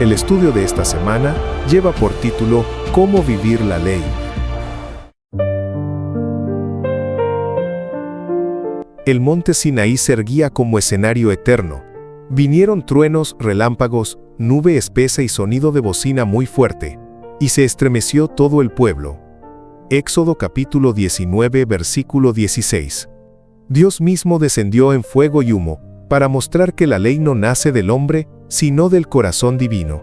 El estudio de esta semana lleva por título ¿Cómo vivir la ley? El monte Sinaí se erguía como escenario eterno. Vinieron truenos, relámpagos, nube espesa y sonido de bocina muy fuerte, y se estremeció todo el pueblo. Éxodo capítulo 19, versículo 16. Dios mismo descendió en fuego y humo, para mostrar que la ley no nace del hombre, sino del corazón divino.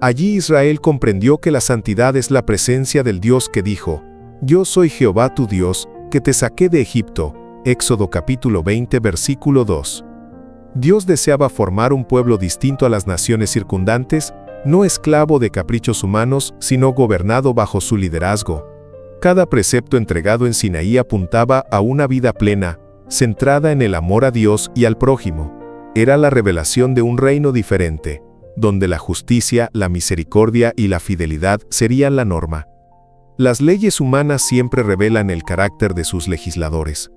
Allí Israel comprendió que la santidad es la presencia del Dios que dijo: Yo soy Jehová tu Dios, que te saqué de Egipto. Éxodo capítulo 20, versículo 2. Dios deseaba formar un pueblo distinto a las naciones circundantes, no esclavo de caprichos humanos, sino gobernado bajo su liderazgo. Cada precepto entregado en Sinaí apuntaba a una vida plena, centrada en el amor a Dios y al prójimo. Era la revelación de un reino diferente, donde la justicia, la misericordia y la fidelidad serían la norma. Las leyes humanas siempre revelan el carácter de sus legisladores.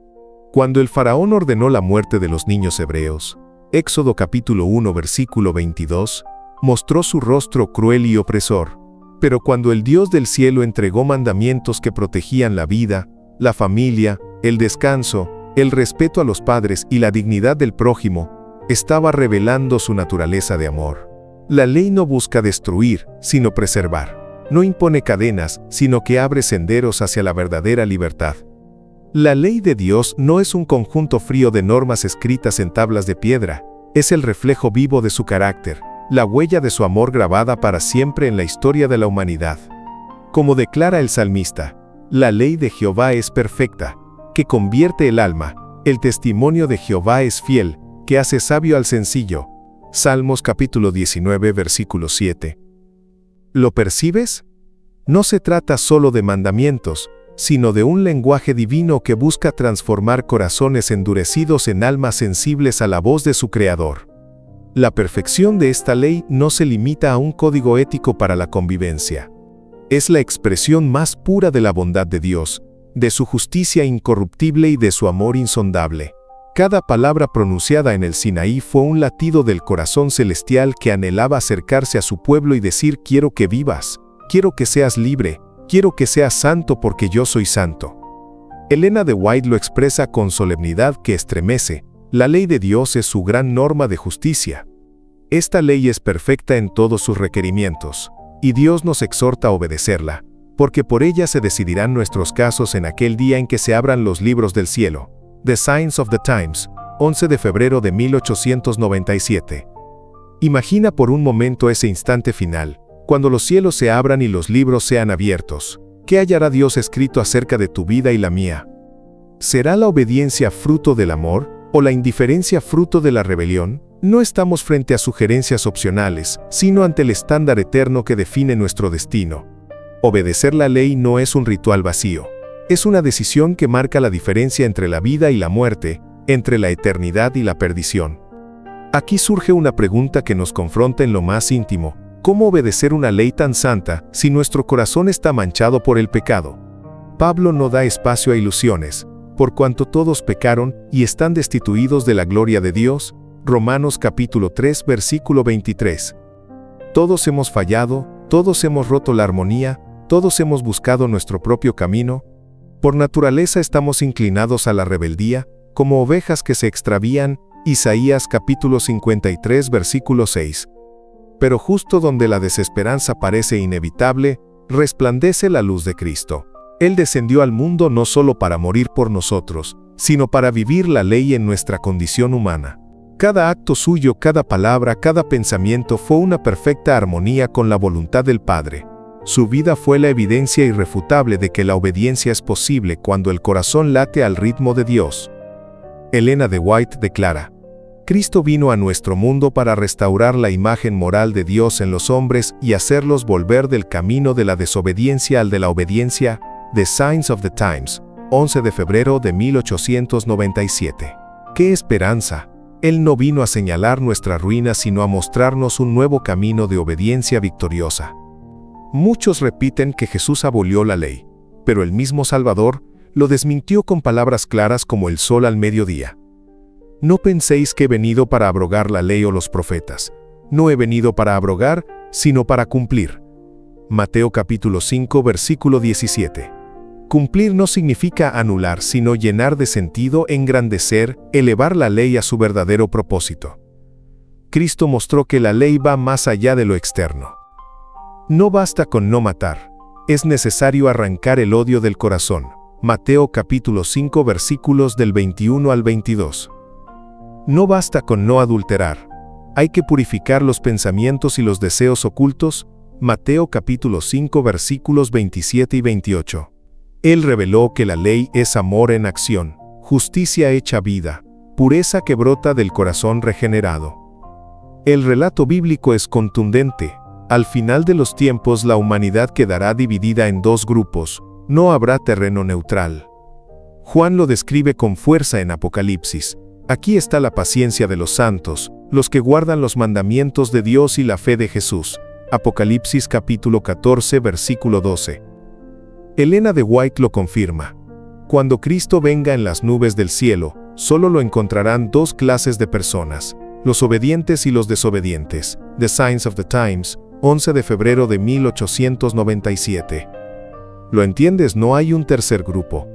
Cuando el faraón ordenó la muerte de los niños hebreos, Éxodo capítulo 1 versículo 22, mostró su rostro cruel y opresor. Pero cuando el Dios del cielo entregó mandamientos que protegían la vida, la familia, el descanso, el respeto a los padres y la dignidad del prójimo, estaba revelando su naturaleza de amor. La ley no busca destruir, sino preservar. No impone cadenas, sino que abre senderos hacia la verdadera libertad. La ley de Dios no es un conjunto frío de normas escritas en tablas de piedra, es el reflejo vivo de su carácter, la huella de su amor grabada para siempre en la historia de la humanidad. Como declara el salmista, la ley de Jehová es perfecta, que convierte el alma, el testimonio de Jehová es fiel, que hace sabio al sencillo. Salmos capítulo 19 versículo 7. ¿Lo percibes? No se trata solo de mandamientos, sino de un lenguaje divino que busca transformar corazones endurecidos en almas sensibles a la voz de su Creador. La perfección de esta ley no se limita a un código ético para la convivencia. Es la expresión más pura de la bondad de Dios, de su justicia incorruptible y de su amor insondable. Cada palabra pronunciada en el Sinaí fue un latido del corazón celestial que anhelaba acercarse a su pueblo y decir: quiero que vivas, quiero que seas libre, quiero que seas santo porque yo soy santo. Elena de White lo expresa con solemnidad que estremece: la ley de Dios es su gran norma de justicia. Esta ley es perfecta en todos sus requerimientos, y Dios nos exhorta a obedecerla, porque por ella se decidirán nuestros casos en aquel día en que se abran los libros del cielo. The Signs of the Times, 11 de febrero de 1897. Imagina por un momento ese instante final, cuando los cielos se abran y los libros sean abiertos. ¿Qué hallará Dios escrito acerca de tu vida y la mía? ¿Será la obediencia fruto del amor, o la indiferencia fruto de la rebelión? No estamos frente a sugerencias opcionales, sino ante el estándar eterno que define nuestro destino. Obedecer la ley no es un ritual vacío. Es una decisión que marca la diferencia entre la vida y la muerte, entre la eternidad y la perdición. Aquí surge una pregunta que nos confronta en lo más íntimo: ¿cómo obedecer una ley tan santa si nuestro corazón está manchado por el pecado? Pablo no da espacio a ilusiones, por cuanto todos pecaron y están destituidos de la gloria de Dios. Romanos capítulo 3 versículo 23. Todos hemos fallado, todos hemos roto la armonía, todos hemos buscado nuestro propio camino. Por naturaleza estamos inclinados a la rebeldía, como ovejas que se extravían. Isaías capítulo 53 versículo 6. Pero justo donde la desesperanza parece inevitable, resplandece la luz de Cristo. Él descendió al mundo no solo para morir por nosotros, sino para vivir la ley en nuestra condición humana. Cada acto suyo, cada palabra, cada pensamiento fue una perfecta armonía con la voluntad del Padre. Su vida fue la evidencia irrefutable de que la obediencia es posible cuando el corazón late al ritmo de Dios. Elena de White declara: Cristo vino a nuestro mundo para restaurar la imagen moral de Dios en los hombres y hacerlos volver del camino de la desobediencia al de la obediencia. The Signs of the Times, 11 de febrero de 1897. ¡Qué esperanza! Él no vino a señalar nuestra ruina, sino a mostrarnos un nuevo camino de obediencia victoriosa. Muchos repiten que Jesús abolió la ley, pero el mismo Salvador lo desmintió con palabras claras como el sol al mediodía. No penséis que he venido para abrogar la ley o los profetas. no he venido para abrogar, sino para cumplir. Mateo capítulo 5, versículo 17. Cumplir no significa anular, sino llenar de sentido, engrandecer, elevar la ley a su verdadero propósito. Cristo mostró que la ley va más allá de lo externo. No basta con no matar, es necesario arrancar el odio del corazón. Mateo capítulo 5 versículos del 21 al 22. No basta con no adulterar, hay que purificar los pensamientos y los deseos ocultos. Mateo capítulo 5 versículos 27 y 28. Él reveló que la ley es amor en acción, justicia hecha vida, pureza que brota del corazón regenerado. El relato bíblico es contundente. Al final de los tiempos la humanidad quedará dividida en dos grupos, no habrá terreno neutral. Juan lo describe con fuerza en Apocalipsis. Aquí está la paciencia de los santos, los que guardan los mandamientos de Dios y la fe de Jesús. Apocalipsis capítulo 14 versículo 12. Elena de White lo confirma. Cuando Cristo venga en las nubes del cielo, solo lo encontrarán dos clases de personas, los obedientes y los desobedientes. The Signs of the Times, 11 de febrero de 1897. ¿Lo entiendes? No hay un tercer grupo.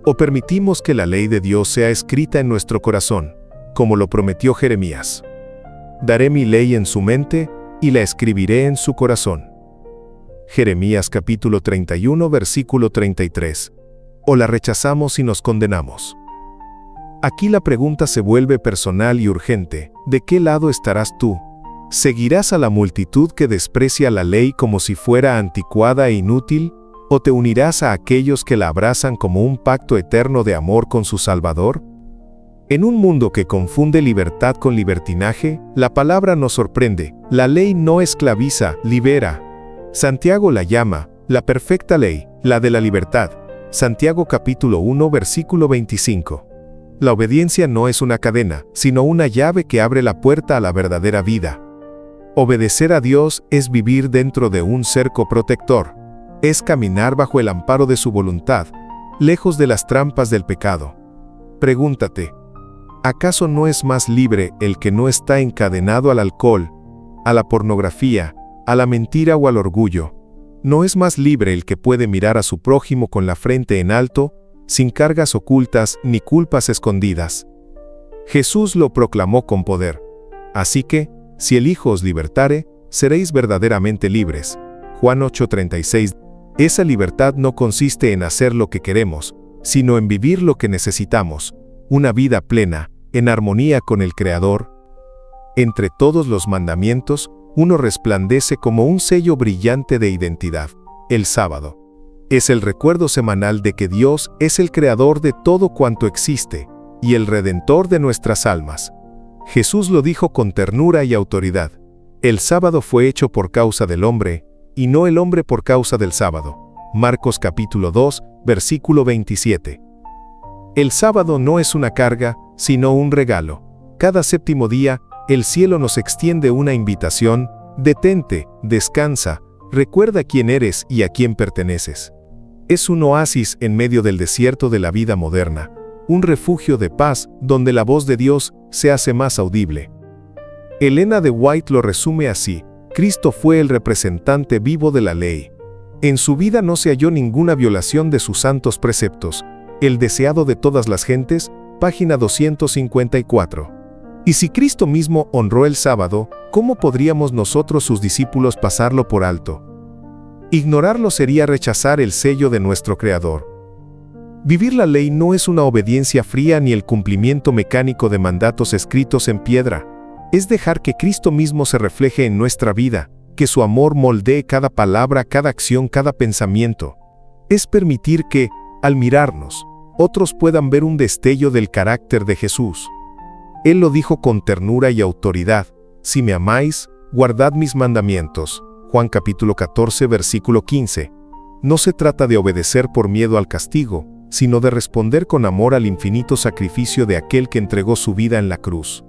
O permitimos que la ley de Dios sea escrita en nuestro corazón, como lo prometió Jeremías. Daré mi ley en su mente y la escribiré en su corazón. Jeremías capítulo 31 versículo 33. O la rechazamos y nos condenamos. Aquí la pregunta se vuelve personal y urgente. ¿De qué lado estarás tú? ¿Seguirás a la multitud que desprecia la ley como si fuera anticuada e inútil? ¿O te unirás a aquellos que la abrazan como un pacto eterno de amor con su Salvador? En un mundo que confunde libertad con libertinaje, la palabra nos sorprende. La ley no esclaviza, libera. Santiago la llama, la perfecta ley, la de la libertad. Santiago capítulo 1 versículo 25. La obediencia no es una cadena, sino una llave que abre la puerta a la verdadera vida. Obedecer a Dios es vivir dentro de un cerco protector. Es caminar bajo el amparo de su voluntad, lejos de las trampas del pecado. Pregúntate, ¿acaso no es más libre el que no está encadenado al alcohol, a la pornografía, a la mentira o al orgullo? ¿No es más libre el que puede mirar a su prójimo con la frente en alto, sin cargas ocultas ni culpas escondidas? Jesús lo proclamó con poder. Así que, si el Hijo os libertare, seréis verdaderamente libres. Juan 8:36. Esa libertad no consiste en hacer lo que queremos, sino en vivir lo que necesitamos, una vida plena, en armonía con el Creador. Entre todos los mandamientos, uno resplandece como un sello brillante de identidad: el sábado. Es el recuerdo semanal de que Dios es el creador de todo cuanto existe, y el redentor de nuestras almas. Jesús lo dijo con ternura y autoridad: el sábado fue hecho por causa del hombre, y no el hombre por causa del sábado. Marcos capítulo 2, versículo 27. El sábado no es una carga, sino un regalo. Cada séptimo día, el cielo nos extiende una invitación: detente, descansa, recuerda quién eres y a quién perteneces. Es un oasis en medio del desierto de la vida moderna, un refugio de paz donde la voz de Dios se hace más audible. Elena de White lo resume así: Cristo fue el representante vivo de la ley. En su vida no se halló ninguna violación de sus santos preceptos. El deseado de todas las gentes, página 254. Y si Cristo mismo honró el sábado, ¿cómo podríamos nosotros, sus discípulos, pasarlo por alto? Ignorarlo sería rechazar el sello de nuestro Creador. Vivir la ley no es una obediencia fría ni el cumplimiento mecánico de mandatos escritos en piedra. Es dejar que Cristo mismo se refleje en nuestra vida, que su amor moldee cada palabra, cada acción, cada pensamiento. Es permitir que, al mirarnos, otros puedan ver un destello del carácter de Jesús. Él lo dijo con ternura y autoridad: si me amáis, guardad mis mandamientos. Juan capítulo 14 versículo 15. No se trata de obedecer por miedo al castigo, sino de responder con amor al infinito sacrificio de aquel que entregó su vida en la cruz.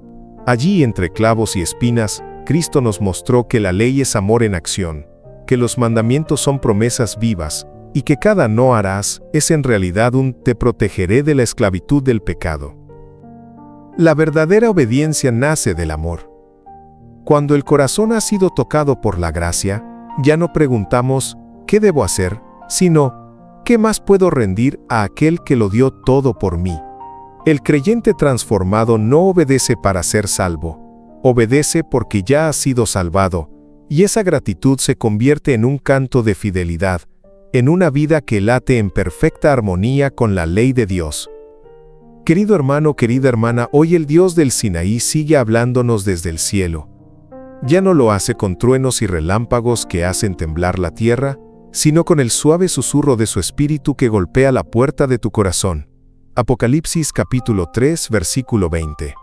Allí, entre clavos y espinas, Cristo nos mostró que la ley es amor en acción, que los mandamientos son promesas vivas, y que cada no harás es en realidad un te protegeré de la esclavitud del pecado. La verdadera obediencia nace del amor. Cuando el corazón ha sido tocado por la gracia, ya no preguntamos ¿qué debo hacer?, sino ¿qué más puedo rendir a aquel que lo dio todo por mí? El creyente transformado no obedece para ser salvo, obedece porque ya ha sido salvado, y esa gratitud se convierte en un canto de fidelidad, en una vida que late en perfecta armonía con la ley de Dios. Querido hermano, querida hermana, hoy el Dios del Sinaí sigue hablándonos desde el cielo. Ya no lo hace con truenos y relámpagos que hacen temblar la tierra, sino con el suave susurro de su espíritu que golpea la puerta de tu corazón. Apocalipsis capítulo 3, versículo 20.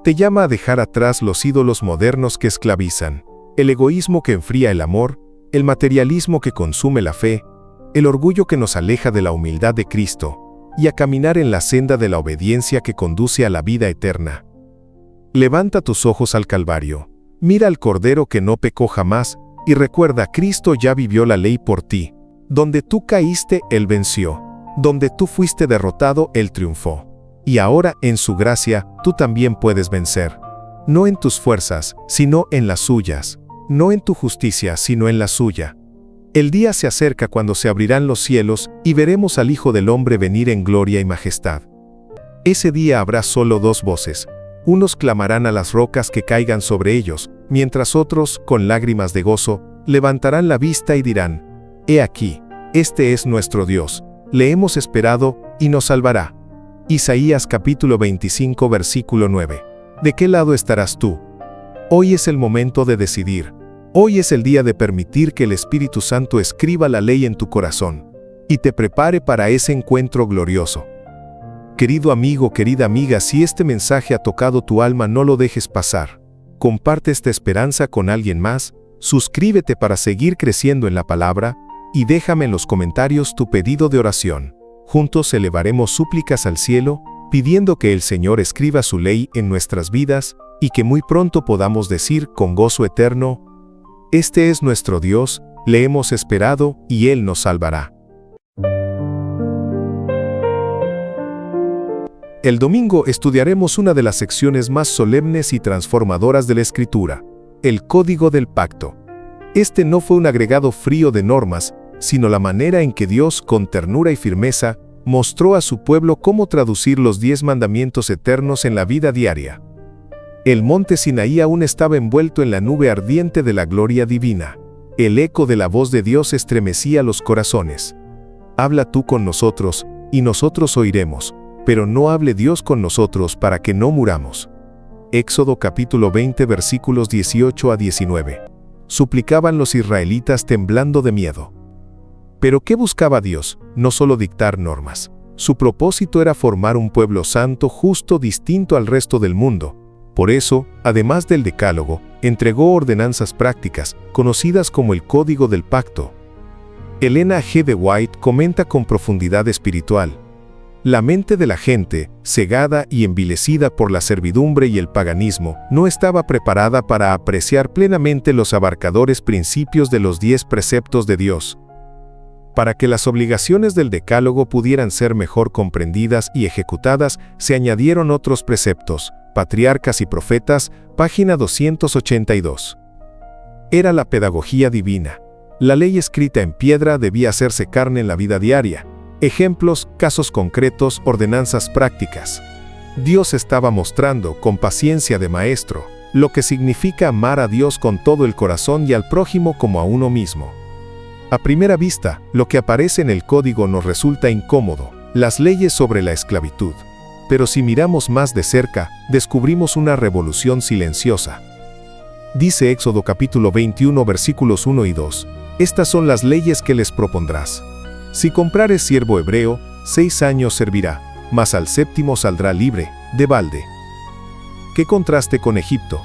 Te llama a dejar atrás los ídolos modernos que esclavizan, el egoísmo que enfría el amor, el materialismo que consume la fe, el orgullo que nos aleja de la humildad de Cristo, y a caminar en la senda de la obediencia que conduce a la vida eterna. Levanta tus ojos al Calvario, mira al Cordero que no pecó jamás, y recuerda, Cristo ya vivió la ley por ti. Donde tú caíste, Él venció. Donde tú fuiste derrotado, Él triunfó. Y ahora, en su gracia, tú también puedes vencer. No en tus fuerzas, sino en las suyas. No en tu justicia, sino en la suya. El día se acerca cuando se abrirán los cielos y veremos al Hijo del Hombre venir en gloria y majestad. Ese día habrá solo dos voces. Unos clamarán a las rocas que caigan sobre ellos, mientras otros, con lágrimas de gozo, levantarán la vista y dirán: He aquí, este es nuestro Dios, le hemos esperado y nos salvará. Isaías capítulo 25 versículo 9. ¿De qué lado estarás tú? Hoy es el momento de decidir. Hoy es el día de permitir que el Espíritu Santo escriba la ley en tu corazón y te prepare para ese encuentro glorioso. Querido amigo, querida amiga, si este mensaje ha tocado tu alma, no lo dejes pasar. Comparte esta esperanza con alguien más, suscríbete para seguir creciendo en la palabra, y déjame en los comentarios tu pedido de oración. Juntos elevaremos súplicas al cielo, pidiendo que el Señor escriba su ley en nuestras vidas, y que muy pronto podamos decir con gozo eterno: Este es nuestro Dios, le hemos esperado, y Él nos salvará. El domingo estudiaremos una de las secciones más solemnes y transformadoras de la Escritura, el Código del Pacto. Este no fue un agregado frío de normas, sino la manera en que Dios, con ternura y firmeza, mostró a su pueblo cómo traducir los 10 mandamientos eternos en la vida diaria. El monte Sinaí aún estaba envuelto en la nube ardiente de la gloria divina. El eco de la voz de Dios estremecía los corazones. Habla tú con nosotros, y nosotros oiremos, pero no hable Dios con nosotros para que no muramos. Éxodo capítulo 20 versículos 18 a 19. Suplicaban los israelitas temblando de miedo. Pero ¿qué buscaba Dios? No solo dictar normas. Su propósito era formar un pueblo santo, justo, distinto al resto del mundo. Por eso, además del Decálogo, entregó ordenanzas prácticas, conocidas como el Código del Pacto. Elena G. de White comenta con profundidad espiritual: la mente de la gente, cegada y envilecida por la servidumbre y el paganismo, no estaba preparada para apreciar plenamente los abarcadores principios de los 10 preceptos de Dios. Para que las obligaciones del Decálogo pudieran ser mejor comprendidas y ejecutadas, se añadieron otros preceptos. Patriarcas y Profetas, página 282. Era la pedagogía divina. La ley escrita en piedra debía hacerse carne en la vida diaria. Ejemplos, casos concretos, ordenanzas prácticas. Dios estaba mostrando, con paciencia de maestro, lo que significa amar a Dios con todo el corazón y al prójimo como a uno mismo. A primera vista, lo que aparece en el código nos resulta incómodo, las leyes sobre la esclavitud. Pero si miramos más de cerca, descubrimos una revolución silenciosa. Dice Éxodo capítulo 21 versículos 1 y 2, estas son las leyes que les propondrás. Si comprares siervo hebreo, 6 años servirá, mas al 7º saldrá libre, de balde. ¿Qué contraste con Egipto?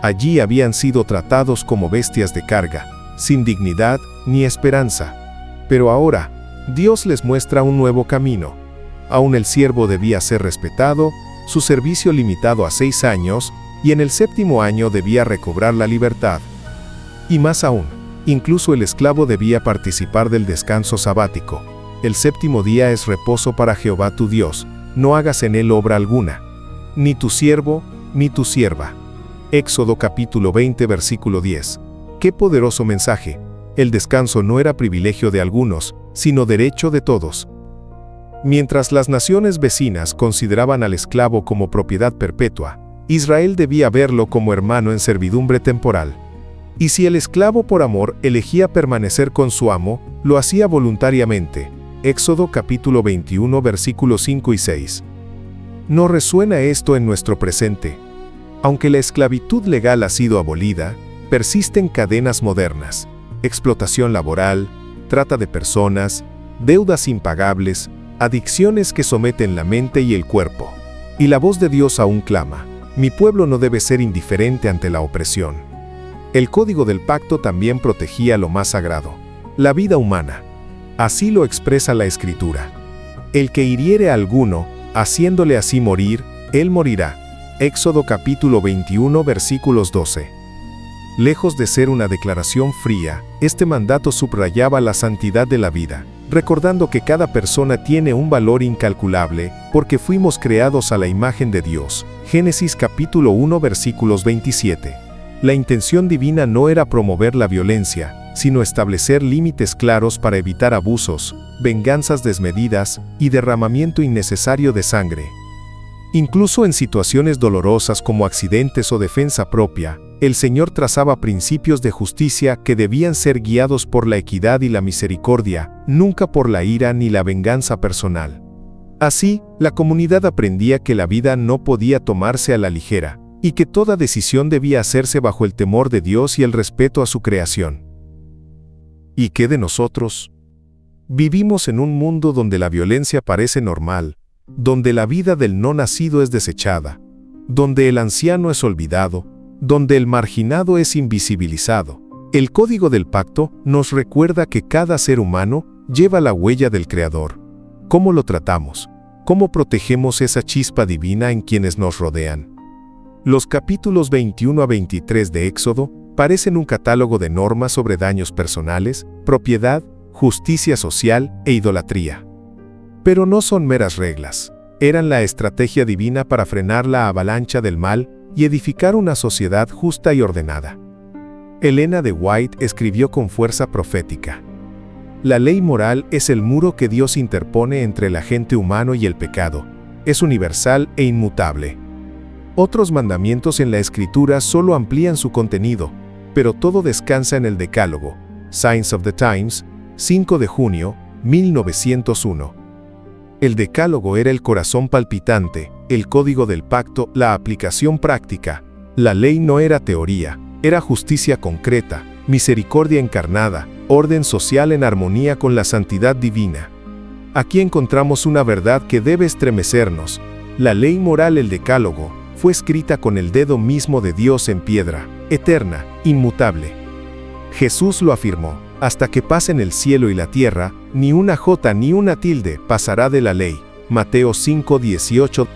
Allí habían sido tratados como bestias de carga, sin dignidad ni esperanza. Pero ahora, Dios les muestra un nuevo camino. Aún el siervo debía ser respetado, su servicio limitado a 6 años, y en el 7º año debía recobrar la libertad. Y más aún, incluso el esclavo debía participar del descanso sabático. El 7º día es reposo para Jehová tu Dios, no hagas en él obra alguna, ni tu siervo, ni tu sierva. Éxodo capítulo 20 versículo 10. ¡Qué poderoso mensaje! El descanso no era privilegio de algunos, sino derecho de todos. Mientras las naciones vecinas consideraban al esclavo como propiedad perpetua, Israel debía verlo como hermano en servidumbre temporal. Y si el esclavo por amor elegía permanecer con su amo, lo hacía voluntariamente. Éxodo capítulo 21 versículos 5 y 6. ¿No resuena esto en nuestro presente? Aunque la esclavitud legal ha sido abolida, persisten cadenas modernas, explotación laboral, trata de personas, deudas impagables, adicciones que someten la mente y el cuerpo. Y la voz de Dios aún clama: mi pueblo no debe ser indiferente ante la opresión. El Código del Pacto también protegía lo más sagrado, la vida humana. Así lo expresa la Escritura: el que hiriere a alguno, haciéndole así morir, él morirá. Éxodo capítulo 21 versículos 12. Lejos de ser una declaración fría, este mandato subrayaba la santidad de la vida, recordando que cada persona tiene un valor incalculable, porque fuimos creados a la imagen de Dios. Génesis capítulo 1 versículos 27. La intención divina no era promover la violencia, sino establecer límites claros para evitar abusos, venganzas desmedidas y derramamiento innecesario de sangre. Incluso en situaciones dolorosas como accidentes o defensa propia, el Señor trazaba principios de justicia que debían ser guiados por la equidad y la misericordia, nunca por la ira ni la venganza personal. Así, la comunidad aprendía que la vida no podía tomarse a la ligera, y que toda decisión debía hacerse bajo el temor de Dios y el respeto a su creación. ¿Y qué de nosotros? Vivimos en un mundo donde la violencia parece normal, donde la vida del no nacido es desechada, donde el anciano es olvidado, donde el marginado es invisibilizado. El Código del Pacto nos recuerda que cada ser humano lleva la huella del Creador. ¿Cómo lo tratamos? ¿Cómo protegemos esa chispa divina en quienes nos rodean? Los capítulos 21 a 23 de Éxodo parecen un catálogo de normas sobre daños personales, propiedad, justicia social e idolatría. Pero no son meras reglas. Eran la estrategia divina para frenar la avalancha del mal y edificar una sociedad justa y ordenada. Elena de White escribió con fuerza profética: la ley moral es el muro que Dios interpone entre el agente humano y el pecado. Es universal e inmutable. Otros mandamientos en la Escritura solo amplían su contenido, pero todo descansa en el Decálogo. Signs of the Times, 5 de junio, 1901. El Decálogo era el corazón palpitante, el código del pacto, la aplicación práctica. La ley no era teoría, era justicia concreta, misericordia encarnada, orden social en armonía con la santidad divina. Aquí encontramos una verdad que debe estremecernos. La ley moral, el Decálogo, fue escrita con el dedo mismo de Dios en piedra, eterna, inmutable. Jesús lo afirmó: hasta que pasen el cielo y la tierra, ni una jota ni una tilde pasará de la ley. Mateo 5:18.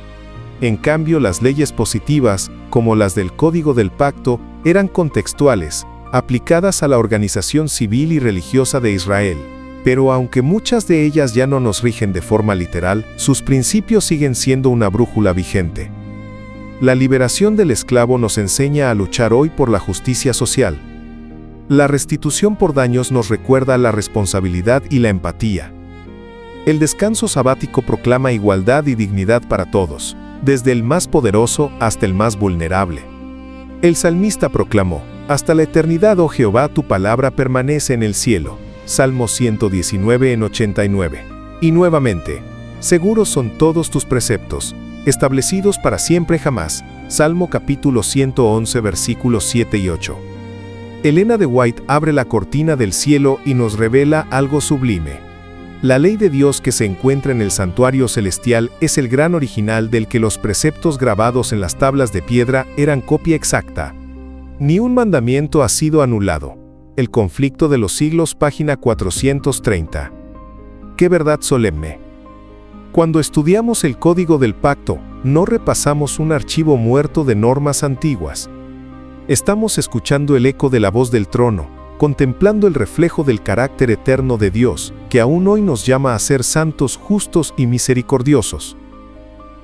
En cambio, las leyes positivas, como las del Código del Pacto, eran contextuales, aplicadas a la organización civil y religiosa de Israel. Pero aunque muchas de ellas ya no nos rigen de forma literal, sus principios siguen siendo una brújula vigente. La liberación del esclavo nos enseña a luchar hoy por la justicia social. La restitución por daños nos recuerda la responsabilidad y la empatía. El descanso sabático proclama igualdad y dignidad para todos, desde el más poderoso hasta el más vulnerable. El salmista proclamó: hasta la eternidad, oh Jehová, tu palabra permanece en el cielo. Salmo 119:89. Y nuevamente: seguros son todos tus preceptos, establecidos para siempre jamás. Salmo capítulo 111 versículos 7 y 8. Elena de White abre la cortina del cielo y nos revela algo sublime. La ley de Dios que se encuentra en el santuario celestial es el gran original del que los preceptos grabados en las tablas de piedra eran copia exacta. Ni un mandamiento ha sido anulado. El conflicto de los siglos, página 430. ¡Qué verdad solemne! Cuando estudiamos el Código del Pacto, no repasamos un archivo muerto de normas antiguas. Estamos escuchando el eco de la voz del trono, contemplando el reflejo del carácter eterno de Dios, que aún hoy nos llama a ser santos, justos y misericordiosos.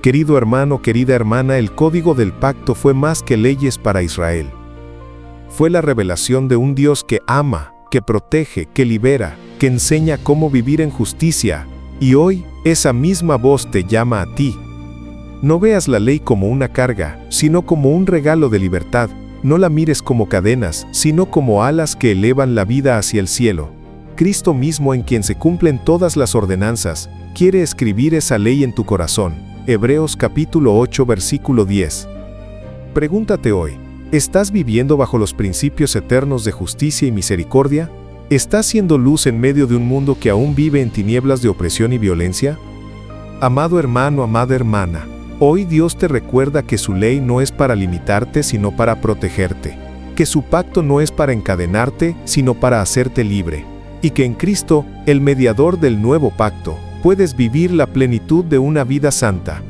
Querido hermano, querida hermana, el código del pacto fue más que leyes para Israel. Fue la revelación de un Dios que ama, que protege, que libera, que enseña cómo vivir en justicia. Y hoy, esa misma voz te llama a ti. No veas la ley como una carga, sino como un regalo de libertad. No la mires como cadenas, sino como alas que elevan la vida hacia el cielo. Cristo mismo, en quien se cumplen todas las ordenanzas, quiere escribir esa ley en tu corazón. Hebreos capítulo 8 versículo 10. Pregúntate hoy, ¿estás viviendo bajo los principios eternos de justicia y misericordia? ¿Estás siendo luz en medio de un mundo que aún vive en tinieblas de opresión y violencia? Amado hermano, amada hermana, hoy Dios te recuerda que su ley no es para limitarte, sino para protegerte, que su pacto no es para encadenarte, sino para hacerte libre, y que en Cristo, el mediador del nuevo pacto, puedes vivir la plenitud de una vida santa.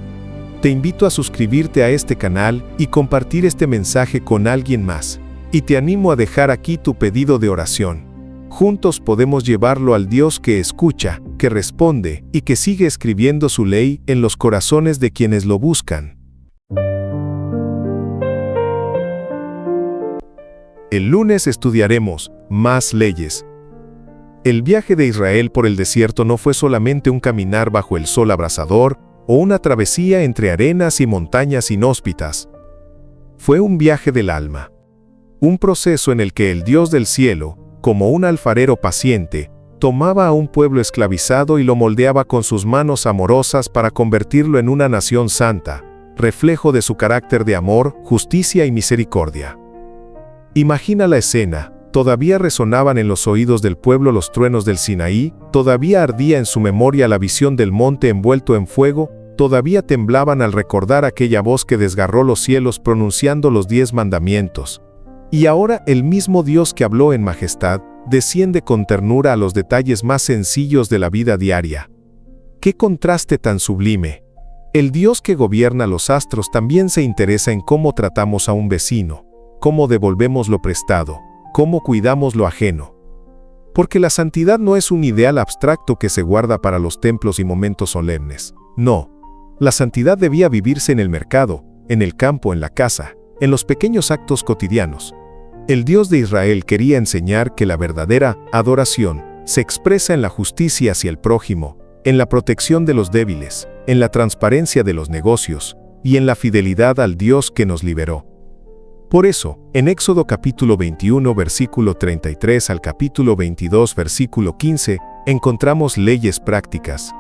Te invito a suscribirte a este canal y compartir este mensaje con alguien más, y te animo a dejar aquí tu pedido de oración. Juntos podemos llevarlo al Dios que escucha, que responde y que sigue escribiendo su ley en los corazones de quienes lo buscan. El lunes estudiaremos más leyes. El viaje de Israel por el desierto no fue solamente un caminar bajo el sol abrasador o una travesía entre arenas y montañas inhóspitas. Fue un viaje del alma. Un proceso en el que el Dios del cielo, como un alfarero paciente, tomaba a un pueblo esclavizado y lo moldeaba con sus manos amorosas para convertirlo en una nación santa, reflejo de su carácter de amor, justicia y misericordia. Imagina la escena. Todavía resonaban en los oídos del pueblo los truenos del Sinaí, todavía ardía en su memoria la visión del monte envuelto en fuego, todavía temblaban al recordar aquella voz que desgarró los cielos pronunciando los 10 mandamientos. Y ahora el mismo Dios que habló en majestad, desciende con ternura a los detalles más sencillos de la vida diaria. ¡Qué contraste tan sublime! El Dios que gobierna los astros también se interesa en cómo tratamos a un vecino, cómo devolvemos lo prestado, cómo cuidamos lo ajeno. Porque la santidad no es un ideal abstracto que se guarda para los templos y momentos solemnes. No, la santidad debía vivirse en el mercado, en el campo, en la casa, en los pequeños actos cotidianos. El Dios de Israel quería enseñar que la verdadera adoración se expresa en la justicia hacia el prójimo, en la protección de los débiles, en la transparencia de los negocios y en la fidelidad al Dios que nos liberó. Por eso, en Éxodo capítulo 21 versículo 33 al capítulo 22 versículo 15, encontramos leyes prácticas.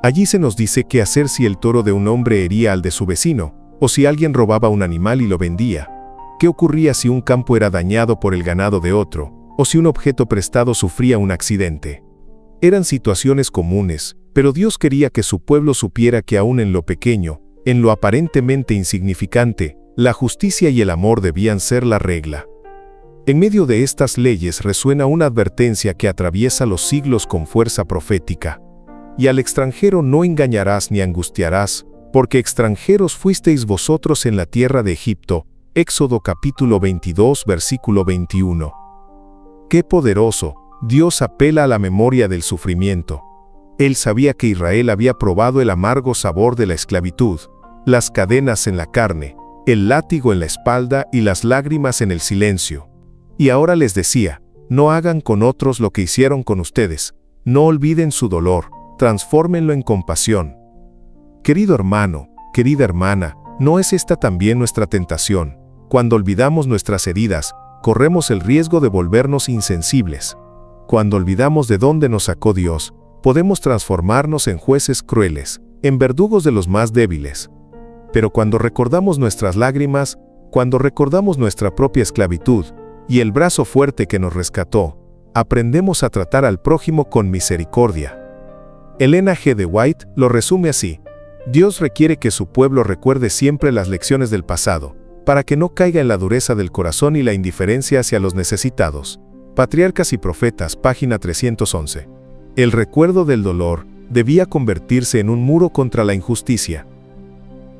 Allí se nos dice qué hacer si el toro de un hombre hería al de su vecino, o si alguien robaba un animal y lo vendía. ¿Qué ocurría si un campo era dañado por el ganado de otro, o si un objeto prestado sufría un accidente? Eran situaciones comunes, pero Dios quería que su pueblo supiera que aún en lo pequeño, en lo aparentemente insignificante, la justicia y el amor debían ser la regla. En medio de estas leyes resuena una advertencia que atraviesa los siglos con fuerza profética. Y al extranjero no engañarás ni angustiarás, porque extranjeros fuisteis vosotros en la tierra de Egipto. Éxodo capítulo 22 versículo 21. ¡Qué poderoso! Dios apela a la memoria del sufrimiento. Él sabía que Israel había probado el amargo sabor de la esclavitud, las cadenas en la carne, el látigo en la espalda y las lágrimas en el silencio. Y ahora les decía, no hagan con otros lo que hicieron con ustedes, no olviden su dolor, transfórmenlo en compasión. Querido hermano, querida hermana, ¿no es esta también nuestra tentación? Cuando olvidamos nuestras heridas, corremos el riesgo de volvernos insensibles. Cuando olvidamos de dónde nos sacó Dios, podemos transformarnos en jueces crueles, en verdugos de los más débiles. Pero cuando recordamos nuestras lágrimas, cuando recordamos nuestra propia esclavitud y el brazo fuerte que nos rescató, aprendemos a tratar al prójimo con misericordia. Elena G. de White lo resume así: Dios requiere que su pueblo recuerde siempre las lecciones del pasado, para que no caiga en la dureza del corazón y la indiferencia hacia los necesitados. Patriarcas y Profetas, página 311. El recuerdo del dolor debía convertirse en un muro contra la injusticia.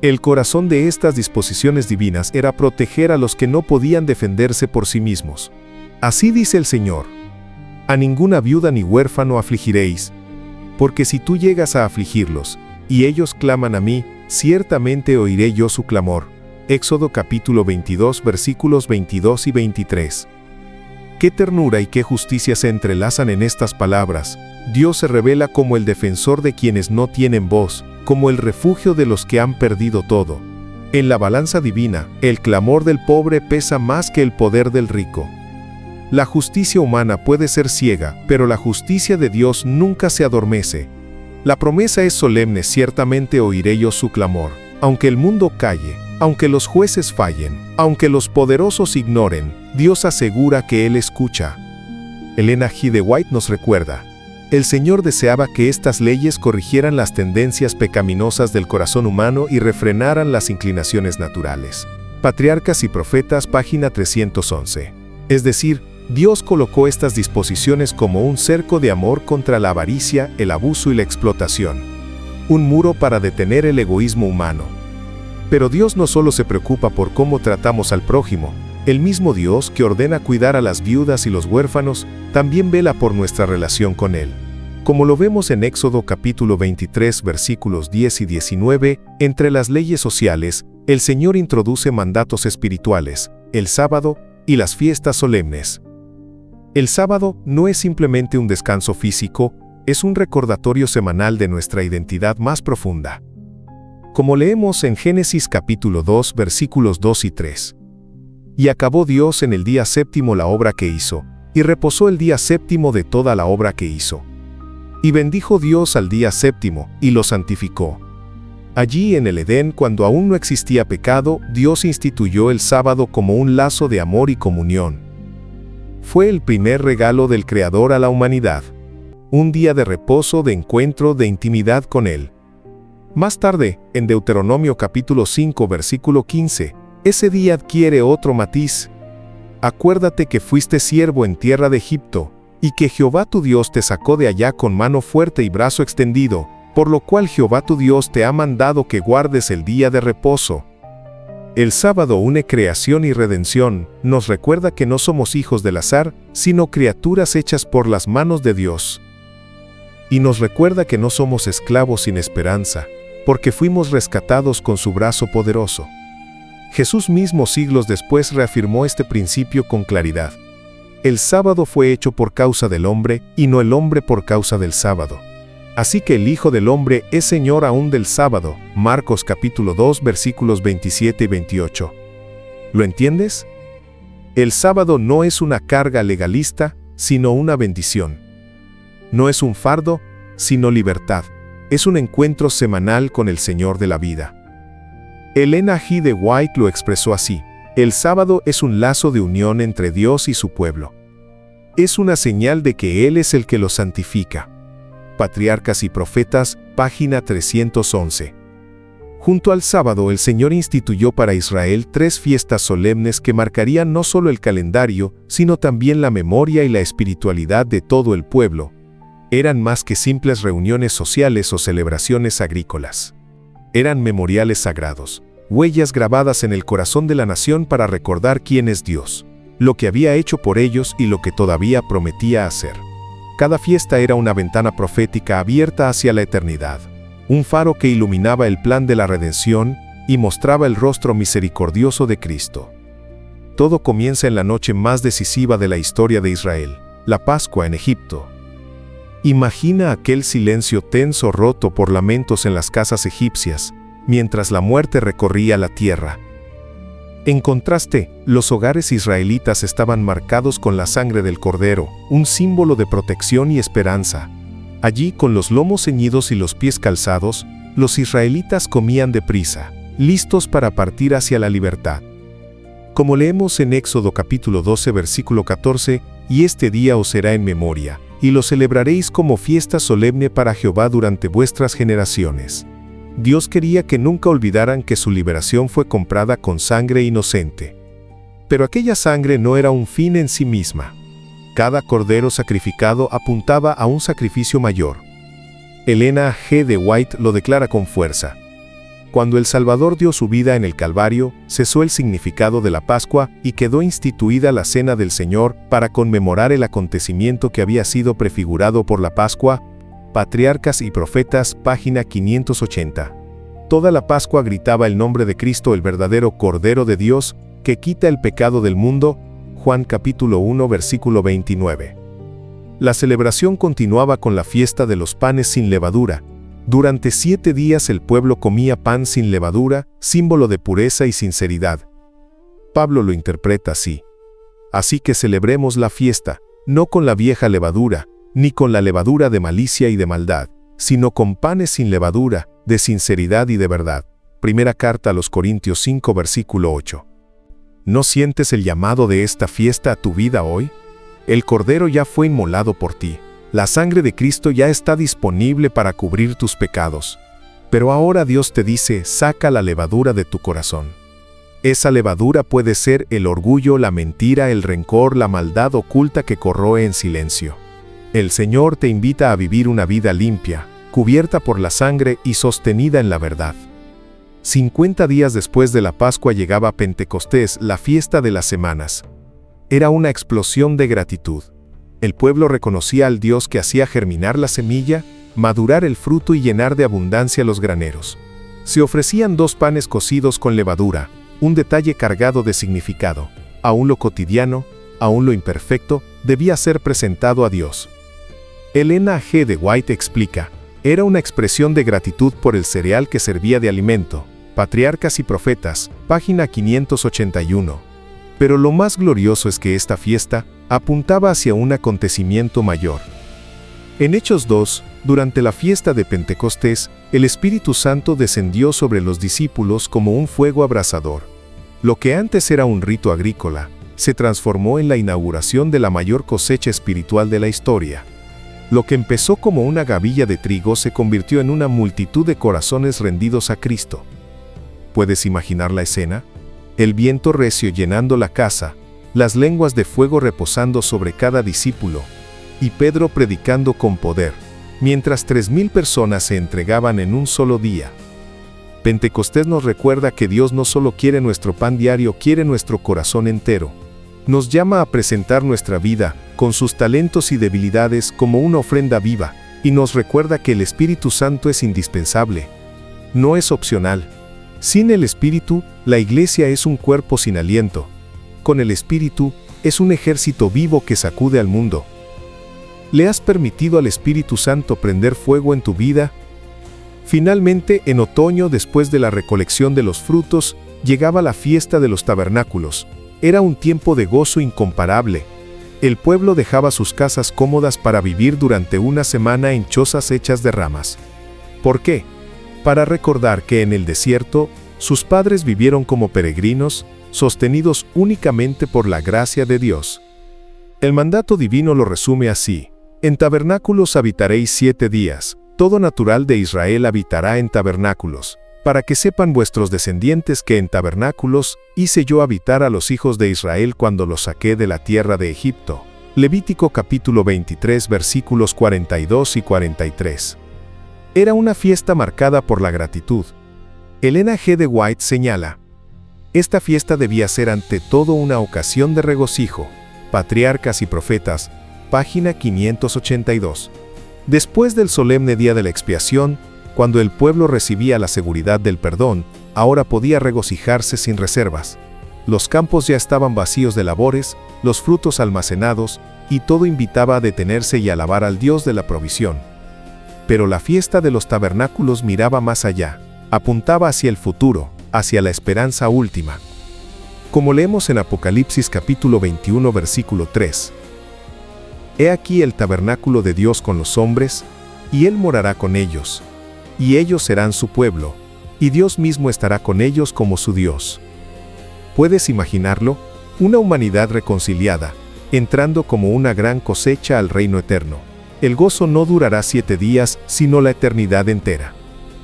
El corazón de estas disposiciones divinas era proteger a los que no podían defenderse por sí mismos. Así dice el Señor: a ninguna viuda ni huérfano afligiréis, porque si tú llegas a afligirlos, y ellos claman a mí, ciertamente oiré yo su clamor. Éxodo capítulo 22 versículos 22 y 23. Qué ternura y qué justicia se entrelazan en estas palabras. Dios se revela como el defensor de quienes no tienen voz, como el refugio de los que han perdido todo. En la balanza divina, el clamor del pobre pesa más que el poder del rico. La justicia humana puede ser ciega, pero la justicia de Dios nunca se adormece. La promesa es solemne, ciertamente oiré yo su clamor. Aunque el mundo calle, aunque los jueces fallen, aunque los poderosos ignoren, Dios asegura que Él escucha. Ellen G. de White nos recuerda: el Señor deseaba que estas leyes corrigieran las tendencias pecaminosas del corazón humano y refrenaran las inclinaciones naturales. Patriarcas y Profetas, página 311. Es decir, Dios colocó estas disposiciones como un cerco de amor contra la avaricia, el abuso y la explotación. Un muro para detener el egoísmo humano. Pero Dios no solo se preocupa por cómo tratamos al prójimo. El mismo Dios que ordena cuidar a las viudas y los huérfanos, también vela por nuestra relación con Él. Como lo vemos en Éxodo capítulo 23 versículos 10 y 19, entre las leyes sociales, el Señor introduce mandatos espirituales, el sábado y las fiestas solemnes. El sábado no es simplemente un descanso físico, es un recordatorio semanal de nuestra identidad más profunda. Como leemos en Génesis capítulo 2 versículos 2 y 3. Y acabó Dios en el día séptimo la obra que hizo, y reposó el día séptimo de toda la obra que hizo. Y bendijo Dios al día séptimo, y lo santificó. Allí en el Edén, cuando aún no existía pecado, Dios instituyó el sábado como un lazo de amor y comunión. Fue el primer regalo del Creador a la humanidad. Un día de reposo, de encuentro, de intimidad con Él. Más tarde, en Deuteronomio capítulo 5 versículo 15, ese día adquiere otro matiz. Acuérdate que fuiste siervo en tierra de Egipto, y que Jehová tu Dios te sacó de allá con mano fuerte y brazo extendido, por lo cual Jehová tu Dios te ha mandado que guardes el día de reposo. El sábado une creación y redención, nos recuerda que no somos hijos del azar, sino criaturas hechas por las manos de Dios. Y nos recuerda que no somos esclavos sin esperanza, porque fuimos rescatados con su brazo poderoso. Jesús mismo siglos después reafirmó este principio con claridad. El sábado fue hecho por causa del hombre, y no el hombre por causa del sábado. Así que el Hijo del Hombre es Señor aún del sábado. Marcos capítulo 2 versículos 27 y 28. ¿Lo entiendes? El sábado no es una carga legalista, sino una bendición. No es un fardo, sino libertad. Es un encuentro semanal con el Señor de la vida. Ellen G. de White lo expresó así: el sábado es un lazo de unión entre Dios y su pueblo. Es una señal de que Él es el que lo santifica. Patriarcas y Profetas, página 311. Junto al sábado, el Señor instituyó para Israel 3 fiestas solemnes que marcarían no solo el calendario, sino también la memoria y la espiritualidad de todo el pueblo. Eran más que simples reuniones sociales o celebraciones agrícolas. Eran memoriales sagrados, huellas grabadas en el corazón de la nación para recordar quién es Dios, lo que había hecho por ellos y lo que todavía prometía hacer. Cada fiesta era una ventana profética abierta hacia la eternidad, un faro que iluminaba el plan de la redención y mostraba el rostro misericordioso de Cristo. Todo comienza en la noche más decisiva de la historia de Israel, la Pascua en Egipto. Imagina aquel silencio tenso roto por lamentos en las casas egipcias, mientras la muerte recorría la tierra. En contraste, los hogares israelitas estaban marcados con la sangre del Cordero, un símbolo de protección y esperanza. Allí, con los lomos ceñidos y los pies calzados, los israelitas comían deprisa, listos para partir hacia la libertad. Como leemos en Éxodo capítulo 12 versículo 14, y este día os será en memoria, y lo celebraréis como fiesta solemne para Jehová durante vuestras generaciones. Dios quería que nunca olvidaran que su liberación fue comprada con sangre inocente. Pero aquella sangre no era un fin en sí misma. Cada cordero sacrificado apuntaba a un sacrificio mayor. Ellen G. de White lo declara con fuerza. Cuando el Salvador dio su vida en el Calvario, cesó el significado de la Pascua y quedó instituida la Cena del Señor para conmemorar el acontecimiento que había sido prefigurado por la Pascua. Patriarcas y Profetas, página 580. Toda la Pascua gritaba el nombre de Cristo, el verdadero Cordero de Dios, que quita el pecado del mundo. Juan capítulo 1 versículo 29. La celebración continuaba con la fiesta de los panes sin levadura. Durante 7 días el pueblo comía pan sin levadura, símbolo de pureza y sinceridad. Pablo lo interpreta así. Así que celebremos la fiesta, no con la vieja levadura, ni con la levadura de malicia y de maldad, sino con panes sin levadura, de sinceridad y de verdad. Primera carta a los Corintios 5 versículo 8. ¿No sientes el llamado de esta fiesta a tu vida hoy? El Cordero ya fue inmolado por ti. La sangre de Cristo ya está disponible para cubrir tus pecados. Pero ahora Dios te dice, saca la levadura de tu corazón. Esa levadura puede ser el orgullo, la mentira, el rencor, la maldad oculta que corroe en silencio. El Señor te invita a vivir una vida limpia, cubierta por la sangre y sostenida en la verdad. 50 días después de la Pascua llegaba Pentecostés, la fiesta de las semanas. Era una explosión de gratitud. El pueblo reconocía al Dios que hacía germinar la semilla, madurar el fruto y llenar de abundancia los graneros. Se ofrecían 2 panes cocidos con levadura, un detalle cargado de significado. Aún lo cotidiano, aún lo imperfecto, debía ser presentado a Dios. Elena G. de White explica, era una expresión de gratitud por el cereal que servía de alimento. Patriarcas y Profetas, página 581. Pero lo más glorioso es que esta fiesta apuntaba hacia un acontecimiento mayor. En Hechos 2, durante la fiesta de Pentecostés, el Espíritu Santo descendió sobre los discípulos como un fuego abrasador. Lo que antes era un rito agrícola, se transformó en la inauguración de la mayor cosecha espiritual de la historia. Lo que empezó como una gavilla de trigo se convirtió en una multitud de corazones rendidos a Cristo. ¿Puedes imaginar la escena? El viento recio llenando la casa, las lenguas de fuego reposando sobre cada discípulo, y Pedro predicando con poder, mientras 3,000 personas se entregaban en un solo día. Pentecostés nos recuerda que Dios no solo quiere nuestro pan diario, quiere nuestro corazón entero. Nos llama a presentar nuestra vida, con sus talentos y debilidades, como una ofrenda viva, y nos recuerda que el Espíritu Santo es indispensable. No es opcional. Sin el Espíritu, la Iglesia es un cuerpo sin aliento. Con el Espíritu, es un ejército vivo que sacude al mundo. ¿Le has permitido al Espíritu Santo prender fuego en tu vida? Finalmente, en otoño, después de la recolección de los frutos, llegaba la fiesta de los tabernáculos. Era un tiempo de gozo incomparable. El pueblo dejaba sus casas cómodas para vivir durante una semana en chozas hechas de ramas. ¿Por qué? Para recordar que en el desierto, sus padres vivieron como peregrinos, sostenidos únicamente por la gracia de Dios. El mandato divino lo resume así: en tabernáculos habitaréis 7 días, todo natural de Israel habitará en tabernáculos, para que sepan vuestros descendientes que en tabernáculos hice yo habitar a los hijos de Israel cuando los saqué de la tierra de Egipto. Levítico capítulo 23 versículos 42 y 43. Era una fiesta marcada por la gratitud. Elena G. de White señala, esta fiesta debía ser ante todo una ocasión de regocijo. Patriarcas y Profetas, página 582. Después del solemne día de la expiación, cuando el pueblo recibía la seguridad del perdón, ahora podía regocijarse sin reservas. Los campos ya estaban vacíos de labores, los frutos almacenados, y todo invitaba a detenerse y alabar al Dios de la provisión. Pero la fiesta de los tabernáculos miraba más allá, apuntaba hacia el futuro, hacia la esperanza última. Como leemos en Apocalipsis capítulo 21 versículo 3. He aquí el tabernáculo de Dios con los hombres, y Él morará con ellos, y ellos serán su pueblo, y Dios mismo estará con ellos como su Dios. ¿Puedes imaginarlo? Una humanidad reconciliada, entrando como una gran cosecha al reino eterno. El gozo no durará 7 días, sino la eternidad entera.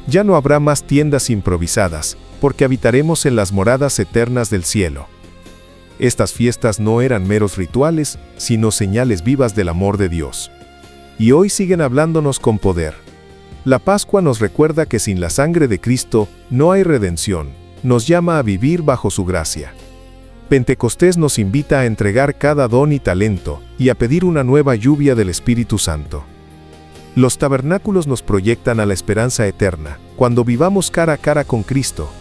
Ya no habrá más tiendas improvisadas, porque habitaremos en las moradas eternas del cielo. Estas fiestas no eran meros rituales, sino señales vivas del amor de Dios. Y hoy siguen hablándonos con poder. La Pascua nos recuerda que sin la sangre de Cristo no hay redención, nos llama a vivir bajo su gracia. Pentecostés nos invita a entregar cada don y talento, y a pedir una nueva lluvia del Espíritu Santo. Los tabernáculos nos proyectan a la esperanza eterna, cuando vivamos cara a cara con Cristo.